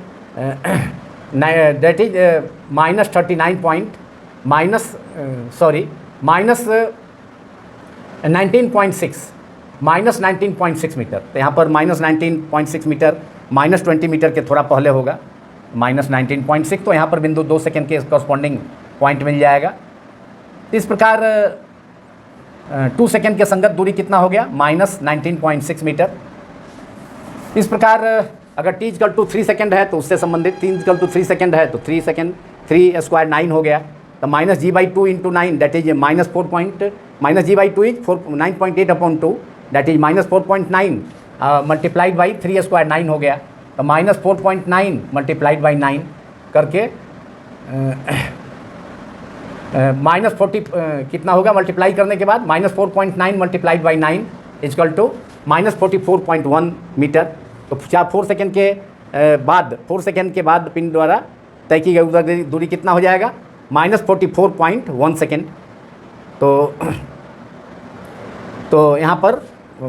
-39 point 19.6 -19.6 metre. तो यहाँ पर -19.6 मीटर -20 मीटर के थोड़ा पहले होगा -19.6, तो यहाँ पर बिंदु 2 सेकेंड के कॉरस्पॉन्डिंग पॉइंट मिल जाएगा। इस प्रकार 2 सेकेंड के संगत दूरी कितना हो गया -19.6 मीटर। इस प्रकार अगर t इक्वल टू 3 सेकेंड है तो उससे संबंधित, t इक्वल टू 3 सेकेंड है तो 3 सेकेंड 3 स्क्वायर 9 हो गया। तो -g/2 into 9 that is -g/2 is 9.8/2 that is -4.9 multiplied by 3 square 9 हो गया। तो -4.9 मल्टीप्लाइड बाई 9 करके -40 कितना होगा मल्टीप्लाई करने के बाद -4.9 multiplied by 9 equal to -44.1 metre. तो 4 सेकेंड के बाद 4 सेकेंड के बाद पिंड द्वारा तय की गई दूरी कितना हो जाएगा -44.1 सेकेंड। तो यहाँ पर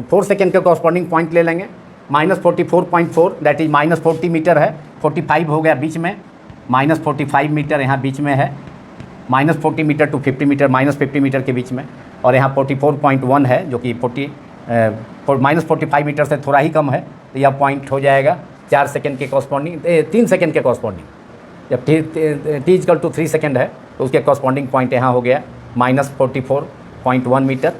4 सेकेंड के कॉरस्पॉन्डिंग पॉइंट ले लेंगे। -44.4 दैट इज -40 मीटर है, 45 हो गया बीच में, -45 मीटर यहाँ बीच में है, -40 मीटर टू 50 मीटर, -50 मीटर के बीच में, और यहाँ 44.1 है जो कि -45 मीटर से थोड़ा ही कम है। तो यह पॉइंट हो जाएगा 4 सेकेंड के कॉरस्पॉन्डिंग 3 सेकेंड के कॉरस्पॉन्डिंग। जब t इक्वल टू 3 सेकेंड है तो उसके कॉरस्पॉन्डिंग पॉइंट यहाँ हो गया -44.1 मीटर,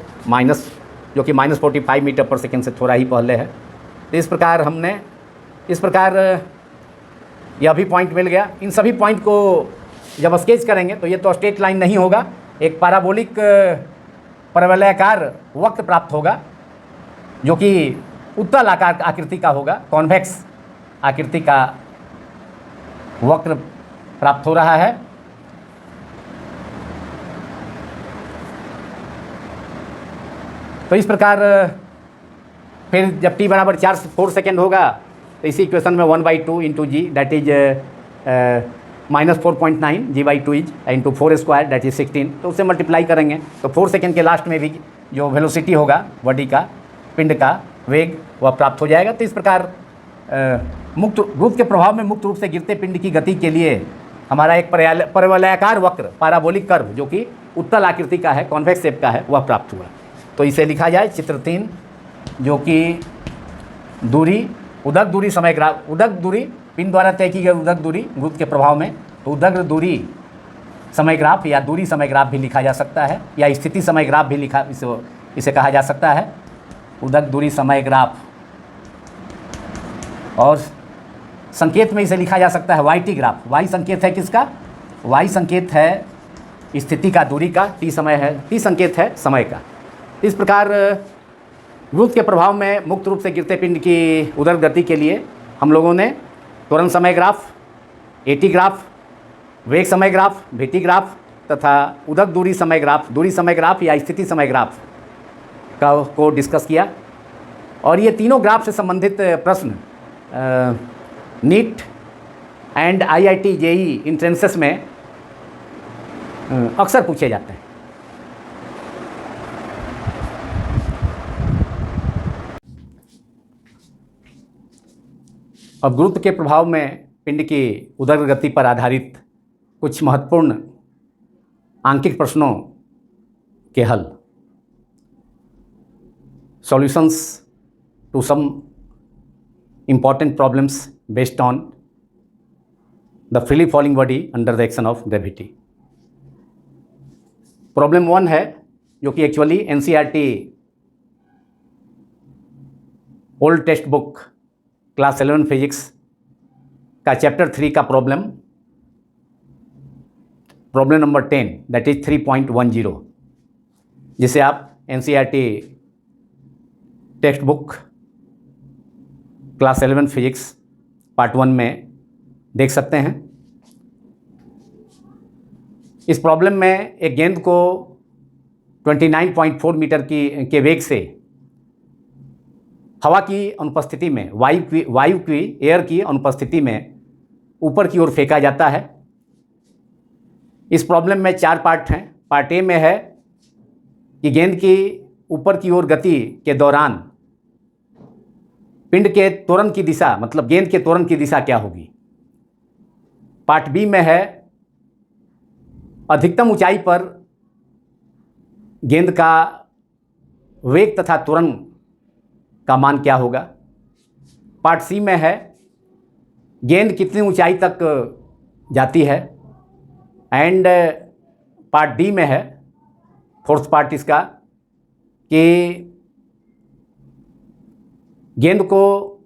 जो कि -45 मीटर पर सेकेंड से थोड़ा ही पहले है। तो इस प्रकार यह भी पॉइंट मिल गया। इन सभी पॉइंट को जब स्केच करेंगे तो ये तो स्ट्रेट लाइन नहीं होगा, एक पैराबोलिक परवलयाकार वक्र प्राप्त होगा जो कि उत्तल आकार आकृति का होगा, कॉन्वेक्स आकृति का वक्र प्राप्त हो रहा है। तो इस प्रकार फिर जब t बराबर 4 सेकेंड होगा तो इसी इक्वेशन में 1/2 into g that is -4.9 g/2 is into 4 square that is 16, तो उससे मल्टीप्लाई करेंगे तो 4 सेकेंड के लास्ट में भी जो वेलोसिटी होगा बॉडी का, पिंड का वेग, वह प्राप्त हो जाएगा। तो इस प्रकार मुक्त गुरुत्व के प्रभाव में मुक्त रूप से गिरते पिंड की गति के लिए हमारा एक परवलयाकार वक्र पैराबोलिक कर्व जो कि उत्तल आकृति का है, कॉन्वेक्स शेप का है, वह प्राप्त हुआ। तो इसे लिखा जाए चित्र 3, जो कि दूरी उदक दूरी समय ग्राफ, उदक दूरी पिंड द्वारा तय की गई उदक दूरी गुरुत्व के प्रभाव में, तो उदक दूरी समय ग्राफ या दूरी समय ग्राफ भी लिखा जा सकता है, या स्थिति समय ग्राफ भी इसे कहा जा सकता है, उदक दूरी समय ग्राफ। और संकेत में इसे लिखा जा सकता है वाई टी ग्राफ। वाई संकेत है किसका? वाई संकेत है स्थिति का, दूरी का, टी समय है, टी संकेत है समय का। इस प्रकार गुरुत्व के प्रभाव में मुक्त रूप से गिरते पिंड की उदर गति के लिए हम लोगों ने त्वरण समय ग्राफ, एटी ग्राफ, वेग समय ग्राफ, भीटी ग्राफ तथा उदक दूरी समय ग्राफ या स्थिति समय ग्राफ को डिस्कस किया। और ये तीनों ग्राफ से संबंधित प्रश्न नीट एंड IIT JEE इंट्रेंसेस में अक्सर पूछे जाते हैं। अब गुरुत्व के प्रभाव में पिंड की उदर गति पर आधारित कुछ महत्वपूर्ण आंकिक प्रश्नों के हल, solutions to some important problems based on the freely falling body under the action of gravity. Problem 1 है जो कि actually NCERT old text book class 11 physics का चैप्टर 3 का प्रॉब्लम नंबर 10 दैट इज 3.10, जिसे आप NCERT text book class 11 physics part 1 में देख सकते हैं। इस प्रॉब्लम में एक गेंद को 29.4 मीटर के वेग से हवा की अनुपस्थिति में, वायु की एयर की अनुपस्थिति में ऊपर की ओर फेंका जाता है। इस प्रॉब्लम में 4 पार्ट हैं। पार्ट ए में है कि गेंद की ऊपर की ओर गति के दौरान पिंड के त्वरण की दिशा, मतलब गेंद के त्वरण की दिशा क्या होगी। पार्ट बी में है अधिकतम ऊंचाई पर गेंद का वेग तथा त्वरण का मान क्या होगा। पार्ट सी में है गेंद कितनी ऊंचाई तक जाती है। एंड पार्ट डी में है, फोर्थ पार्ट इसका, कि गेंद को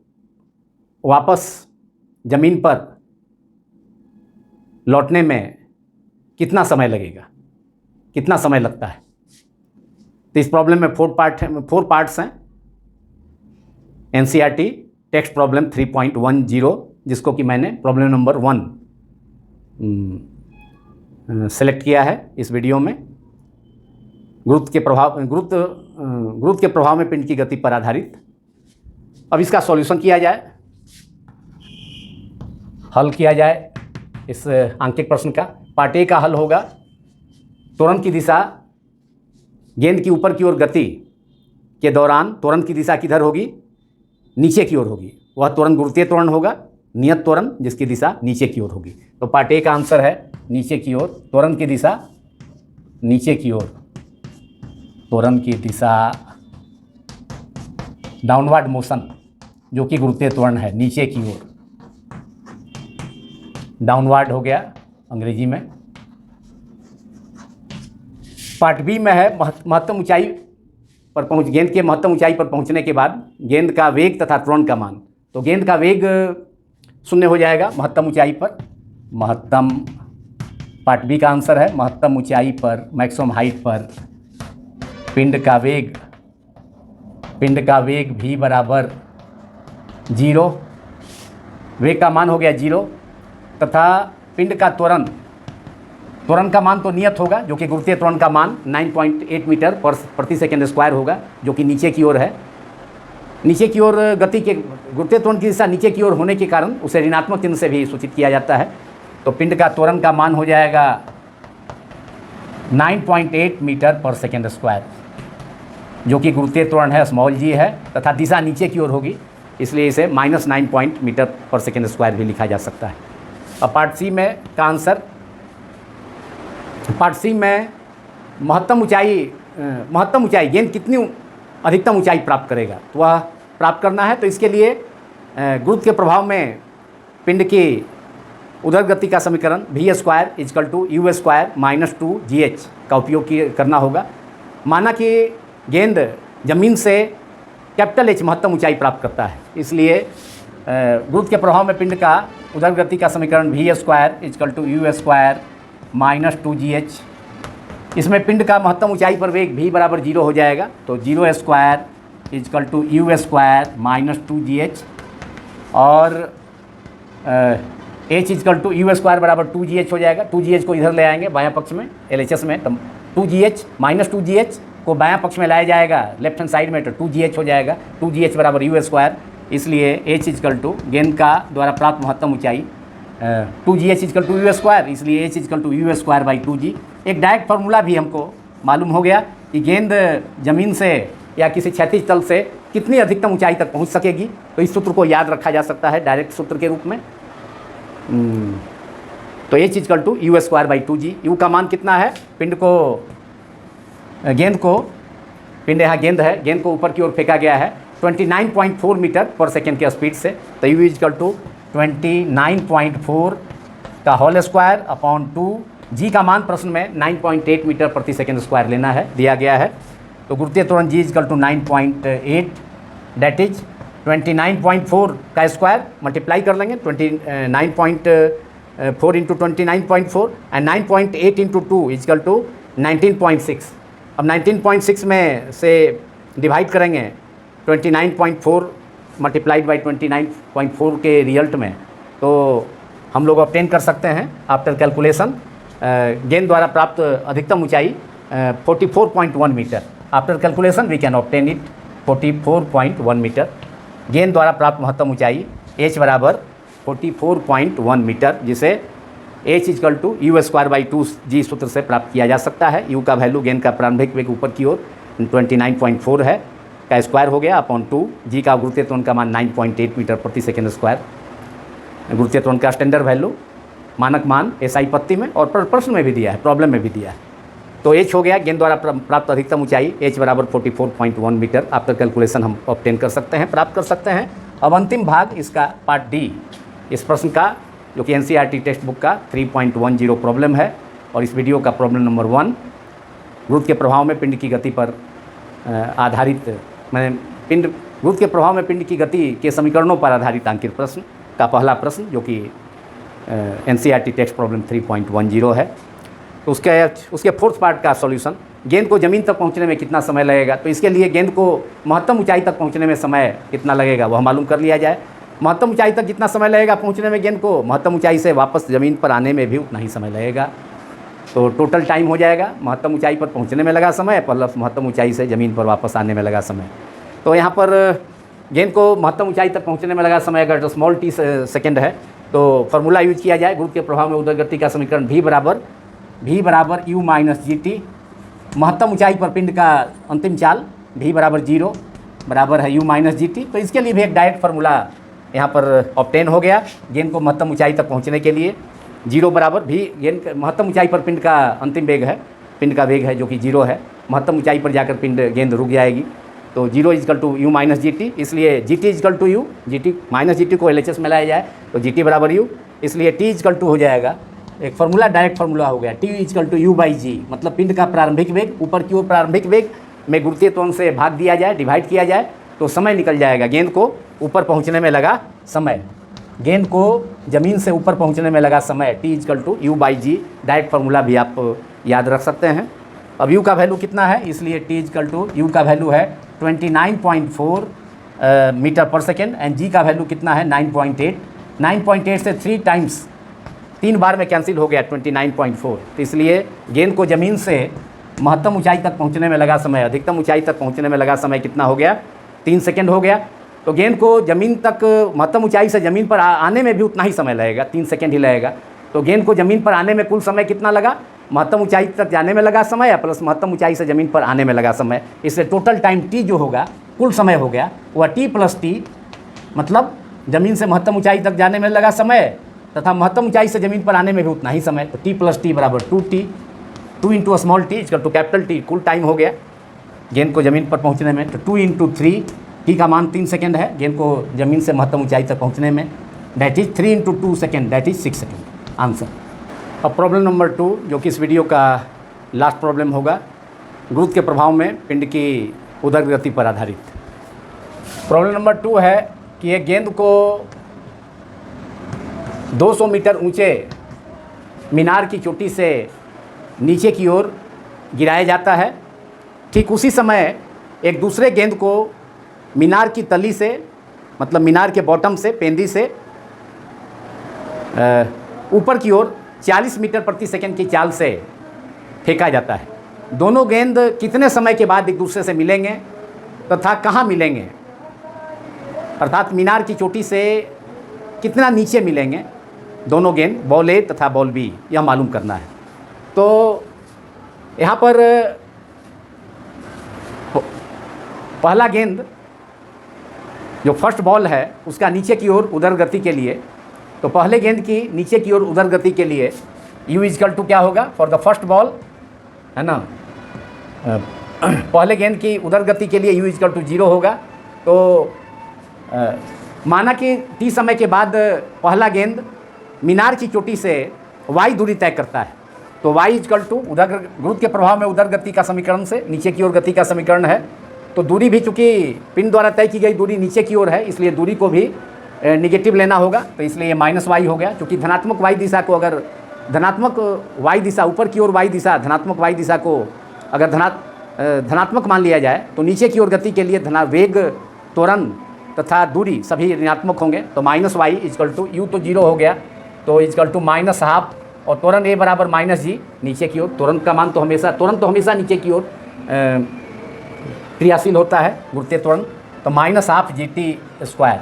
वापस ज़मीन पर लौटने में कितना समय लगेगा, कितना समय लगता है। तो इस प्रॉब्लम में 4 पार्ट्स हैं। एनसीईआरटी टेक्स्ट प्रॉब्लम 3.10, जिसको कि मैंने प्रॉब्लम नंबर 1 सेलेक्ट किया है इस वीडियो में। गुरुत्व के प्रभाव में पिंड की गति पर आधारित। अब इसका सॉल्यूशन किया जाए, हल किया जाए इस आंकिक प्रश्न का। पार्ट ए का हल होगा, त्वरण की दिशा, गेंद की ऊपर की ओर गति के दौरान त्वरण की दिशा किधर होगी, नीचे की ओर होगी। वह त्वरण गुरुत्वीय त्वरण होगा, नियत त्वरण, जिसकी दिशा नीचे की ओर होगी। तो पार्ट ए का आंसर है नीचे की ओर, त्वरण की दिशा नीचे की ओर, त्वरण की दिशा डाउनवर्ड मोशन, जो कि गुरुत्वीय त्वरण है, नीचे की ओर, डाउनवर्ड हो गया अंग्रेजी में। पार्ट बी में है महत्तम ऊंचाई पर गेंद के महत्तम ऊंचाई पर पहुंचने के बाद गेंद का वेग तथा त्वरण का मान। तो गेंद का वेग 0 हो जाएगा महत्तम ऊंचाई पर। महत्तम, पार्ट बी का आंसर है महत्तम ऊंचाई पर, मैक्सिमम हाइट पर पिंड का वेग भी बराबर 0, वेग का मान हो गया 0, तथा पिंड का त्वरण का मान तो नियत होगा, जो कि गुरुत्वीय त्वरण का मान 9.8 मीटर प्रति सेकेंड स्क्वायर होगा, जो कि नीचे की ओर है। नीचे की ओर गति के गुरुत्वीय त्वरण की दिशा नीचे की ओर होने के कारण उसे ऋणात्मक चिन्ह से भी सूचित किया जाता है। तो पिंड का त्वरण का मान हो जाएगा 9.8 मीटर पर सेकेंड स्क्वायर, जो कि गुरुत्वीय त्वरण है, स्मॉल जी है, तथा दिशा नीचे की ओर होगी, इसलिए इसे -9 मीटर पर सेकेंड स्क्वायर भी लिखा जा सकता है। अब पार्ट सी में का आंसर, पार्ट सी में महत्तम ऊंचाई गेंद कितनी अधिकतम ऊंचाई प्राप्त करेगा, तो वह प्राप्त करना है। तो इसके लिए गुरुत्व के प्रभाव में पिंड की उदर गति का समीकरण v² = u² - 2gh का उपयोग करना होगा। माना कि गेंद जमीन से कैपिटल H महत्तम ऊंचाई प्राप्त करता है, इसलिए गुरुत्व के प्रभाव में पिंड का उदर गति का समीकरण v² = u² - 2gh। इसमें पिंड का महत्तम ऊंचाई पर वेग v बराबर 0 हो जाएगा, तो 0² = u² - 2gh, और h = u² बराबर 2gh हो जाएगा। 2gh को इधर ले आएंगे बायां पक्ष में, LHS में, तो 2gh - 2gh को बायां पक्ष में लाया जाएगा लेफ्ट हैंड साइड में, तो 2gh हो जाएगा। 2gh बराबर u², इसलिए h = गेंद का द्वारा प्राप्त महत्तम ऊंचाई 2gh = u², इसलिए h = u²/2g। एक डायरेक्ट फार्मूला भी हमको मालूम हो गया कि गेंद ज़मीन से या किसी क्षैतिज तल से कितनी अधिकतम ऊंचाई तक पहुंच सकेगी। तो इस सूत्र को याद रखा जा सकता है डायरेक्ट सूत्र के रूप में। तो h = u²/2g। u का मान कितना है, पिंड यहाँ गेंद है, गेंद को ऊपर की ओर फेंका गया है 29.4 मीटर पर सेकेंड के स्पीड से। तो u = 29.4 का होल स्क्वायर अपॉन 2, g का मान प्रश्न में 9.8 मीटर प्रति सेकेंड स्क्वायर लेना है, दिया गया है। तो गुरुत्वीय त्वरण g = 9.8, दैट इज 29.4 का स्क्वायर मल्टीप्लाई कर लेंगे, 29.4 × 29.4 एंड 9.8 × 2 = 19.6। अब 19.6 में से डिवाइड करेंगे 29.4 मल्टीप्लाइड बाई 29.4 के रिजल्ट में, तो हम लोग ऑब्टेन कर सकते हैं आफ्टर कैलकुलेशन गेंद द्वारा प्राप्त अधिकतम ऊंचाई 44.1 metre. After calculation we can obtain it 44.1 metre. गेंद द्वारा प्राप्त महत्तम ऊंचाई h बराबर 44.1 मीटर, जिसे h = u²/2g सूत्र से प्राप्त किया जा सकता है। u का वैल्यू गेंद का प्रारंभिक वेग ऊपर की ओर 29.4 है का स्क्वायर हो गया अपॉन 2, g का गुरुत्वीय त्वरण का मान 9.8 मीटर प्रति सेकेंड स्क्वायर, गुरुत्वीय त्वरण का स्टैंडर्ड वैल्यू, मानक मान SI पत्ती में और प्रश्न में भी दिया है, प्रॉब्लम में भी दिया है। तो h हो गया गेंद द्वारा प्राप्त अधिकतम ऊंचाई, h बराबर 44.1 मीटर। आफ्टर कैलकुलेशन हम ऑब्टेन कर सकते हैं, प्राप्त कर सकते हैं। अब अंतिम भाग इसका पार्ट डी, इस प्रश्न का जो कि एनसीईआरटी टेक्स्ट बुक का 3.10 प्रॉब्लम है और इस वीडियो का प्रॉब्लम नंबर 1, गुरुत्व के प्रभाव में पिंड की गति पर आधारित, गुरुत्व के प्रभाव में पिंड की गति के समीकरणों पर आधारित अंकित प्रश्न का पहला प्रश्न जो कि एनसीईआरटी टेक्स्ट प्रॉब्लम 3.10 है। तो उसके फोर्थ पार्ट का सॉल्यूशन, गेंद को ज़मीन तक पहुंचने में कितना समय लगेगा। तो इसके लिए गेंद को महत्तम ऊंचाई तक पहुंचने में समय कितना लगेगा वह मालूम कर लिया जाए। महत्तम ऊंचाई तक जितना समय लगेगा पहुंचने में गेंद को, महत्तम ऊंचाई से वापस ज़मीन पर आने में भी उतना ही समय लगेगा। तो टोटल टाइम हो जाएगा महत्तम ऊंचाई पर पहुंचने में लगा समय प्लस महत्तम ऊंचाई से ज़मीन पर वापस आने में लगा समय। तो यहाँ पर गेंद को महत्तम ऊंचाई तक पहुंचने में लगा समय अगर स्मॉल टी सेकेंड है तो फार्मूला यूज किया जाए। गुरुत्व के प्रभाव में उदर गति का समीकरण v बराबर u माइनस जी टी, महत्तम ऊंचाई पर पिंड का अंतिम चाल v बराबर 0 बराबर है u माइनस जी टी। तो इसके लिए भी एक डायरेक्ट फार्मूला यहाँ पर ऑब्टेन हो गया। गेंद को महत्तम ऊंचाई तक पहुँचने के लिए 0 बराबर v, गेंद महत्तम ऊंचाई पर पिंड का अंतिम वेग है, पिंड का वेग है जो कि 0 है, महत्तम ऊंचाई पर जाकर गेंद रुक जाएगी। तो 0 is equal to u minus g t, इसलिए g t is equal to u, g t minus g t को LHS में लाया जाए तो जी टी बराबर u, इसलिए t इजकल टू हो जाएगा, एक फार्मूला डायरेक्ट फार्मूला हो गया, t is equal to u by g, मतलब पिंड का प्रारंभिक वेग ऊपर की ओर प्रारंभिक वेग में गुरुत्वीय त्वरण से भाग दिया जाए, डिवाइड किया जाए तो समय निकल जाएगा। गेंद को ऊपर पहुँचने में लगा समय, गेंद को ज़मीन से ऊपर पहुँचने में लगा समय t is equal to u by g, direct formula भी आप याद रख सकते हैं। अब u का वैल्यू कितना है, इसलिए t इजकल टू u का वैल्यू है 29.4 मीटर पर सेकेंड एंड g का वैल्यू कितना है 9.8 से 3 टाइम्स 3 बार में कैंसिल हो गया 29.4। तो इसलिए गेंद को ज़मीन से महत्तम ऊंचाई तक पहुंचने में लगा समय, अधिकतम ऊंचाई तक पहुंचने में लगा समय कितना हो गया, 3 सेकेंड हो गया। तो गेंद को ज़मीन तक, महत्तम ऊंचाई से ज़मीन पर आने में भी उतना ही समय लगेगा, 3 सेकेंड ही लगेगा। तो गेंद को ज़मीन पर आने में कुल समय कितना लगा, महत्तम ऊंचाई तक जाने में लगा समय या प्लस महत्तम ऊंचाई से ज़मीन पर आने में लगा समय, इसलिए टोटल टाइम t जो होगा, कुल समय हो गया वह t प्लस टी, मतलब ज़मीन से महत्तम ऊंचाई तक जाने में लगा समय तथा महत्तम ऊंचाई से ज़मीन पर आने में भी उतना ही समय। तो t प्लस टी बराबर 2t, 2 into small t is equal to capital T, कुल टाइम हो गया गेंद को ज़मीन पर पहुँचने में। तो 2 इंटू 3, t का मान 3 सेकेंड है गेंद को ज़मीन से महत्तम ऊंचाई तक पहुँचने में, that is 3 into 2 second, that is 6 second answer. अब प्रॉब्लम नंबर 2 जो कि इस वीडियो का लास्ट प्रॉब्लम होगा, गुरुत्व के प्रभाव में पिंड की उदर गति पर आधारित। प्रॉब्लम नंबर 2 है कि एक गेंद को 200 मीटर ऊंचे मीनार की चोटी से नीचे की ओर गिराया जाता है। ठीक उसी समय एक दूसरे गेंद को मीनार की तली से, मतलब मीनार के बॉटम से, पेंदी से ऊपर की ओर 40 मीटर प्रति सेकंड की चाल से फेंका जाता है। दोनों गेंद कितने समय के बाद एक दूसरे से मिलेंगे तथा कहाँ मिलेंगे, अर्थात मीनार की चोटी से कितना नीचे मिलेंगे दोनों गेंद, बॉल ए तथा बॉल बी, यह मालूम करना है। तो यहाँ पर पहला गेंद जो फर्स्ट बॉल है उसका नीचे की ओर उदर गति के लिए, तो पहले गेंद की नीचे की ओर उदर गति के लिए u इजकल टू क्या होगा फॉर द फर्स्ट बॉल, है ना, पहले गेंद की उदर गति के लिए u इजकल टू 0 होगा। तो माना कि t समय के बाद पहला गेंद मीनार की चोटी से y दूरी तय करता है, तो y इजकल टू उदर, गुरुत्व के प्रभाव में उदर गति का समीकरण से नीचे की ओर गति का समीकरण है। तो दूरी भी चूँकि पिंड द्वारा तय की गई दूरी नीचे की ओर है, इसलिए दूरी को भी निगेटिव लेना होगा। तो इसलिए ये माइनस वाई हो गया, क्योंकि धनात्मक वाई दिशा को, अगर धनात्मक वाई दिशा, ऊपर की ओर वाई दिशा, धनात्मक वाई दिशा को अगर धनात्मक मान लिया जाए तो नीचे की ओर गति के लिए वेग, त्वरण तथा दूरी सभी ऋणात्मक होंगे। तो minus y equal to u तो 0 हो गया, तो इजकल टू माइनस हाफ, और त्वरण ए बराबर माइनस जी, नीचे की ओर त्वरण का मान तो हमेशा नीचे की ओर क्रियाशील होता है, गुरुत्वीय त्वरण। तो minus half g t square,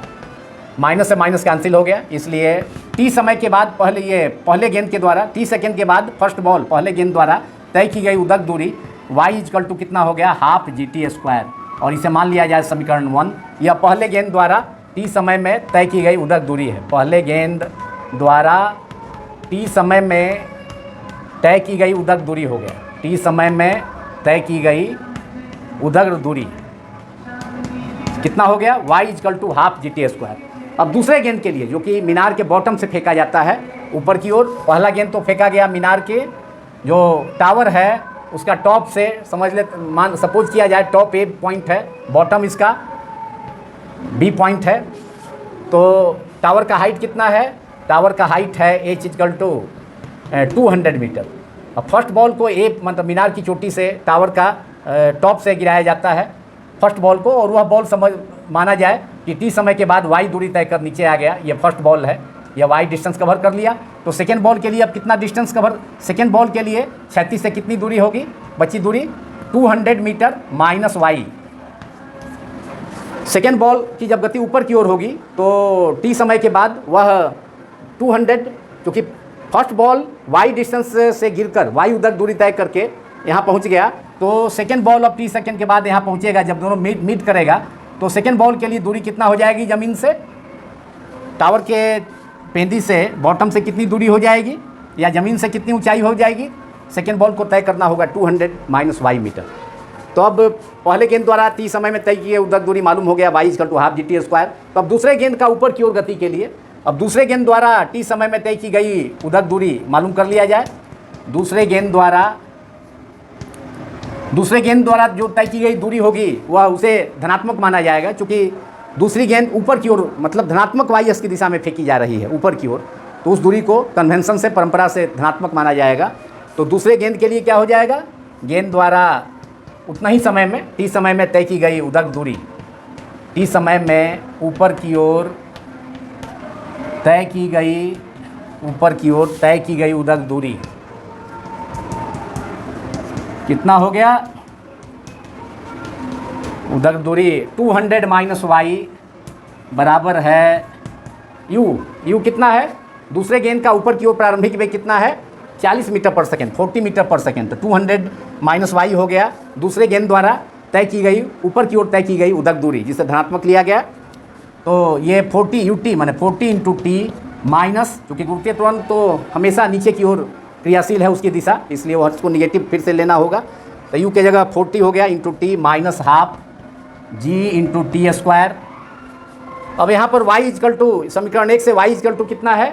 minus से माइनस कैंसिल हो गया, इसलिए टी समय के बाद पहले गेंद के द्वारा, टी सेकेंड के बाद फर्स्ट बॉल पहले गेंद द्वारा तय की गई उदक दूरी y इजकल टू कितना हो गया, हाफ जी टी स्क्वायर, और इसे मान लिया जाए समीकरण 1। यह पहले गेंद द्वारा टी समय में तय की गई उदक दूरी है, पहले गेंद द्वारा टी समय में तय की गई उदक दूरी हो गया। टी समय में तय की गई उदग्र दूरी कितना हो गया, y is equal to half g t square. अब दूसरे गेंद के लिए जो कि मीनार के बॉटम से फेंका जाता है ऊपर की ओर, पहला गेंद तो फेंका गया मीनार के जो टावर है उसका टॉप से, समझ ले, मान सपोज किया जाए टॉप ए पॉइंट है, बॉटम इसका बी पॉइंट है, तो टावर का हाइट कितना है, टावर का हाइट है एच इजकल टू 200 मीटर। अब फर्स्ट बॉल को ए मतलब मीनार की चोटी से टावर का टॉप से गिराया जाता है फर्स्ट बॉल को, और वह बॉल समझ माना जाए कि टी समय के बाद वाई दूरी तय कर नीचे आ गया, ये फर्स्ट बॉल है, यह वाई डिस्टेंस कवर कर लिया। तो सेकेंड बॉल के लिए अब कितना डिस्टेंस कवर, सेकेंड बॉल के लिए 36 से कितनी दूरी होगी, बची दूरी 200 metre minus y. Second ball की जब गति ऊपर की ओर होगी तो टी समय के बाद वह 200, क्योंकि फर्स्ट बॉल वाई डिस्टेंस से गिरकर वाई उधर दूरी तय करके यहाँ पहुँच गया, तो सेकेंड बॉल अब 30 सेकेंड के बाद यहाँ पहुँचेगा, जब दोनों मीट करेगा तो सेकेंड बॉल के लिए दूरी कितना हो जाएगी, ज़मीन से टावर के पेंदी से बॉटम से कितनी दूरी हो जाएगी, या ज़मीन से कितनी ऊंचाई हो जाएगी, सेकेंड बॉल को तय करना होगा 200 माइनस वाई मीटर। तो अब पहले गेंद द्वारा टी समय में तय किए उधर दूरी मालूम हो गया y equal to half g t square. तो अब दूसरे गेंद का ऊपर की ओर गति के लिए अब दूसरे गेंद द्वारा टी समय में तय की गई उधर दूरी मालूम कर लिया जाए। दूसरे गेंद द्वारा जो तय की गई दूरी होगी वह उसे धनात्मक माना जाएगा, क्योंकि दूसरी गेंद ऊपर की ओर मतलब धनात्मक वाई एस की दिशा में फेंकी जा रही है ऊपर की ओर, तो उस दूरी को कन्वेंशन से, परंपरा से धनात्मक माना जाएगा। तो दूसरे गेंद के लिए क्या हो जाएगा, गेंद द्वारा उतना ही समय में टी समय में तय की गई उदग्र दूरी, टी समय में ऊपर की ओर तय की गई उदग्र दूरी कितना हो गया, उदग्र दूरी 200 माइनस वाई बराबर है यू कितना है, दूसरे गेंद का ऊपर की ओर प्रारंभिक वेग कितना है 40 मीटर पर सेकेंड, 40 मीटर पर सेकेंड, तो 200 माइनस वाई हो गया दूसरे गेंद द्वारा तय की गई ऊपर की ओर तय की गई उदग्र दूरी, जिसे धनात्मक लिया गया। तो ये 40 यू टी माने 40 इंटू टी माइनस, क्योंकि गुरुत्वीय त्वरण तो हमेशा नीचे की ओर क्रियाशील है उसकी दिशा, इसलिए वह उसको निगेटिव फिर से लेना होगा। तो यू की जगह 40 हो गया इंटू टी माइनस हाफ जी इंटू टी स्क्वायर। अब यहाँ पर y इजकल टू समीकरण 1 से y इजकल टू कितना है,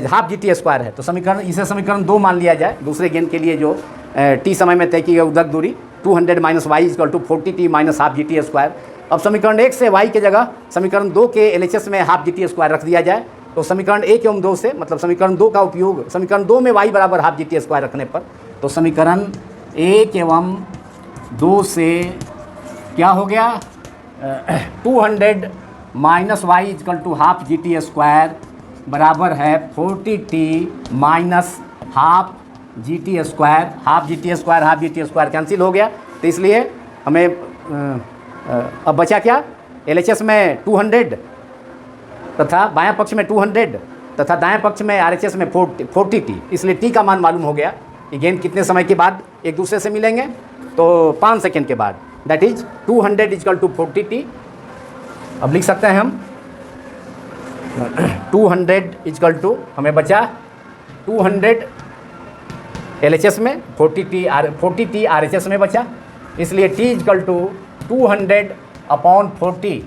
हाफ जी टी स्क्वायर है, तो समीकरण 2 मान लिया जाए। दूसरे गेंद के लिए जो टी समय में तय की गई उदग्र दूरी 200 minus y equal to 40 t minus half g t square. अब समीकरण 1 से y के जगह समीकरण 2 के LHS में हाफ जी टी स्क्वायर रख दिया जाए, तो समीकरण 1 एवं 2 से मतलब समीकरण 2 का उपयोग समीकरण 2 में y बराबर हाफ जी टी स्क्वायर रखने पर, तो समीकरण 1 एवं 2 से क्या हो गया 200 minus y equal to half g t square बराबर है 40 t minus half g t square. Half g t square cancel हो गया, तो इसलिए हमें अब बचा क्या, LHS में 200 तथा बायां पक्ष में 200 तथा दाएं पक्ष में RHS में 40 टी, इसलिए टी का मान मालूम हो गया कि गेंद कितने समय के बाद एक दूसरे से मिलेंगे, तो 5 सेकेंड के बाद, that is 200 equal to 40 t. अब लिख सकते हैं हम 200 इजकल टू हमें बचा 200 LHS में 40 टी RHS में बचा, इसलिए t is equal to 200 upon 40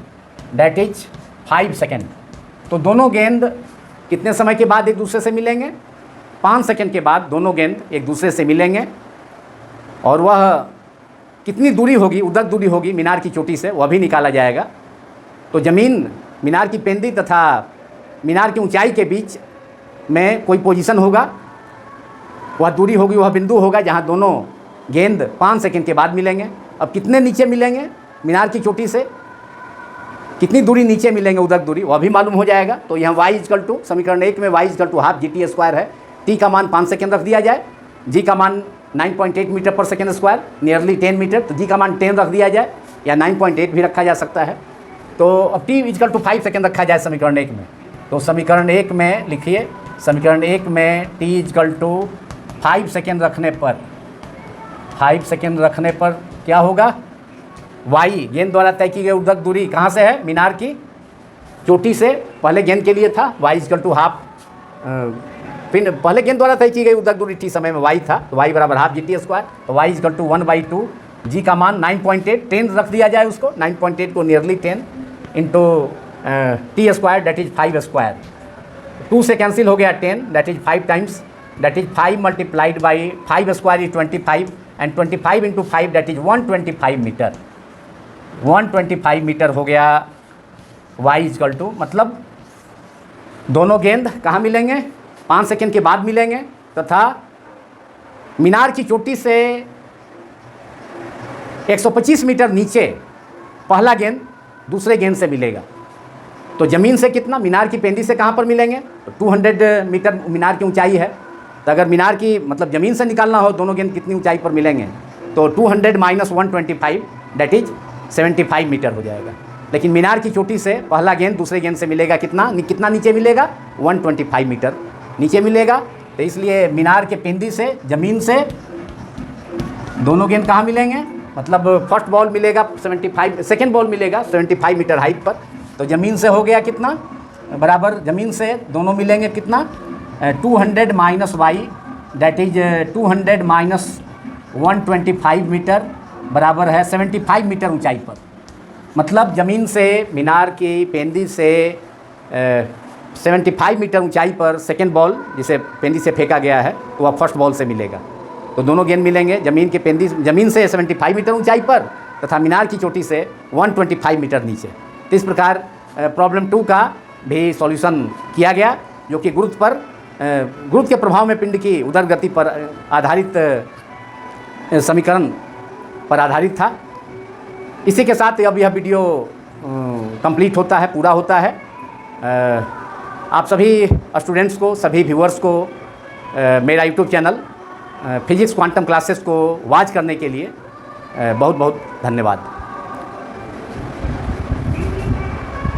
that is 5 second. तो दोनों गेंद कितने समय के बाद एक दूसरे से मिलेंगे, 5 सेकेंड के बाद दोनों गेंद एक दूसरे से मिलेंगे, और वह कितनी दूरी होगी, उदग्र दूरी होगी मीनार की चोटी से, वह भी निकाला जाएगा। तो ज़मीन मीनार की पेंदी तथा मीनार की ऊंचाई के बीच में कोई पोजीशन होगा, वह दूरी होगी, वह बिंदु होगा जहां दोनों गेंद 5 सेकेंड के बाद मिलेंगे। अब कितने नीचे मिलेंगे मीनार की चोटी से, कितनी दूरी नीचे मिलेंगे उदग्र दूरी, वह भी मालूम हो जाएगा। तो यहाँ y इजकल टू समीकरण 1 में y is equal to half g t square है, t का मान 5 सेकेंड रख दिया जाए, g का मान 9.8 मीटर पर सेकेंड स्क्वायर, नियरली 10 मीटर, तो g का मान 10 रख दिया जाए, या 9.8 भी रखा जा सकता है। तो अब t इजकल टू 5 सेकेंड रखा जाए समीकरण 1 में, तो समीकरण 1 में लिखिए, समीकरण 1 में t इजकल टू 5 सेकेंड रखने पर क्या होगा, y गेंद द्वारा तय की गई उदग्र दूरी कहाँ से है, मीनार की चोटी से, पहले गेंद के लिए था y इजकल टू हाफ फिर पहले गेंद द्वारा तय की गई उदक दूरी टी समय में y था, तो y बराबर हाफ GT स्क्वायर, तो y इक्वल टू 1/2, g का मान 9.8, 10 रख दिया जाए उसको, 9.8 को nearly 10 into t square that is 5 square, 2 से कैंसिल हो गया 10 that is 5 times, that is 5 multiplied by 5 square is 25 and 25 into 5 that is 125 metre, 125 metre हो गया y इक्वल टू, मतलब दोनों गेंद कहाँ मिलेंगे, 5 सेकेंड के बाद मिलेंगे, तथा मीनार की चोटी से 125 मीटर नीचे पहला गेंद दूसरे गेंद से मिलेगा। तो ज़मीन से कितना, मीनार की पेंदी से कहाँ पर मिलेंगे, तो 200 मीटर मीनार की ऊंचाई है, तो अगर मीनार की मतलब ज़मीन से निकालना हो दोनों गेंद कितनी ऊंचाई पर मिलेंगे, तो 200 माइनस 125 दैट इज 75 मीटर हो जाएगा। लेकिन मीनार की चोटी से पहला गेंद दूसरे गेंद से मिलेगा कितना नीचे मिलेगा, 125 मीटर नीचे मिलेगा। तो इसलिए मीनार के पेंदी से ज़मीन से दोनों गेंद कहाँ मिलेंगे, मतलब फर्स्ट बॉल मिलेगा 75, सेकेंड बॉल मिलेगा 75 मीटर हाइट पर, तो ज़मीन से हो गया कितना बराबर, ज़मीन से दोनों मिलेंगे कितना 200 minus y that is 200 minus 125 metre बराबर है 75 मीटर ऊंचाई पर। मतलब ज़मीन से मीनार की पेंदी से 75 मीटर ऊंचाई पर सेकेंड बॉल जिसे पेंदी से फेंका गया है तो वह फर्स्ट बॉल से मिलेगा। तो दोनों गेंद मिलेंगे ज़मीन से 75 मीटर ऊंचाई पर तथा मीनार की चोटी से 125 मीटर नीचे। तो इस प्रकार प्रॉब्लम 2 का भी सॉल्यूशन किया गया, जो कि गुरुत्व के प्रभाव में पिंड की उदर गति पर आधारित समीकरण पर आधारित था। इसी के साथ अब यह वीडियो कंप्लीट होता है, पूरा होता है। आप सभी स्टूडेंट्स को, सभी व्यूअर्स को मेरा YouTube channel physics quantum classes को वॉच करने के लिए बहुत बहुत धन्यवाद।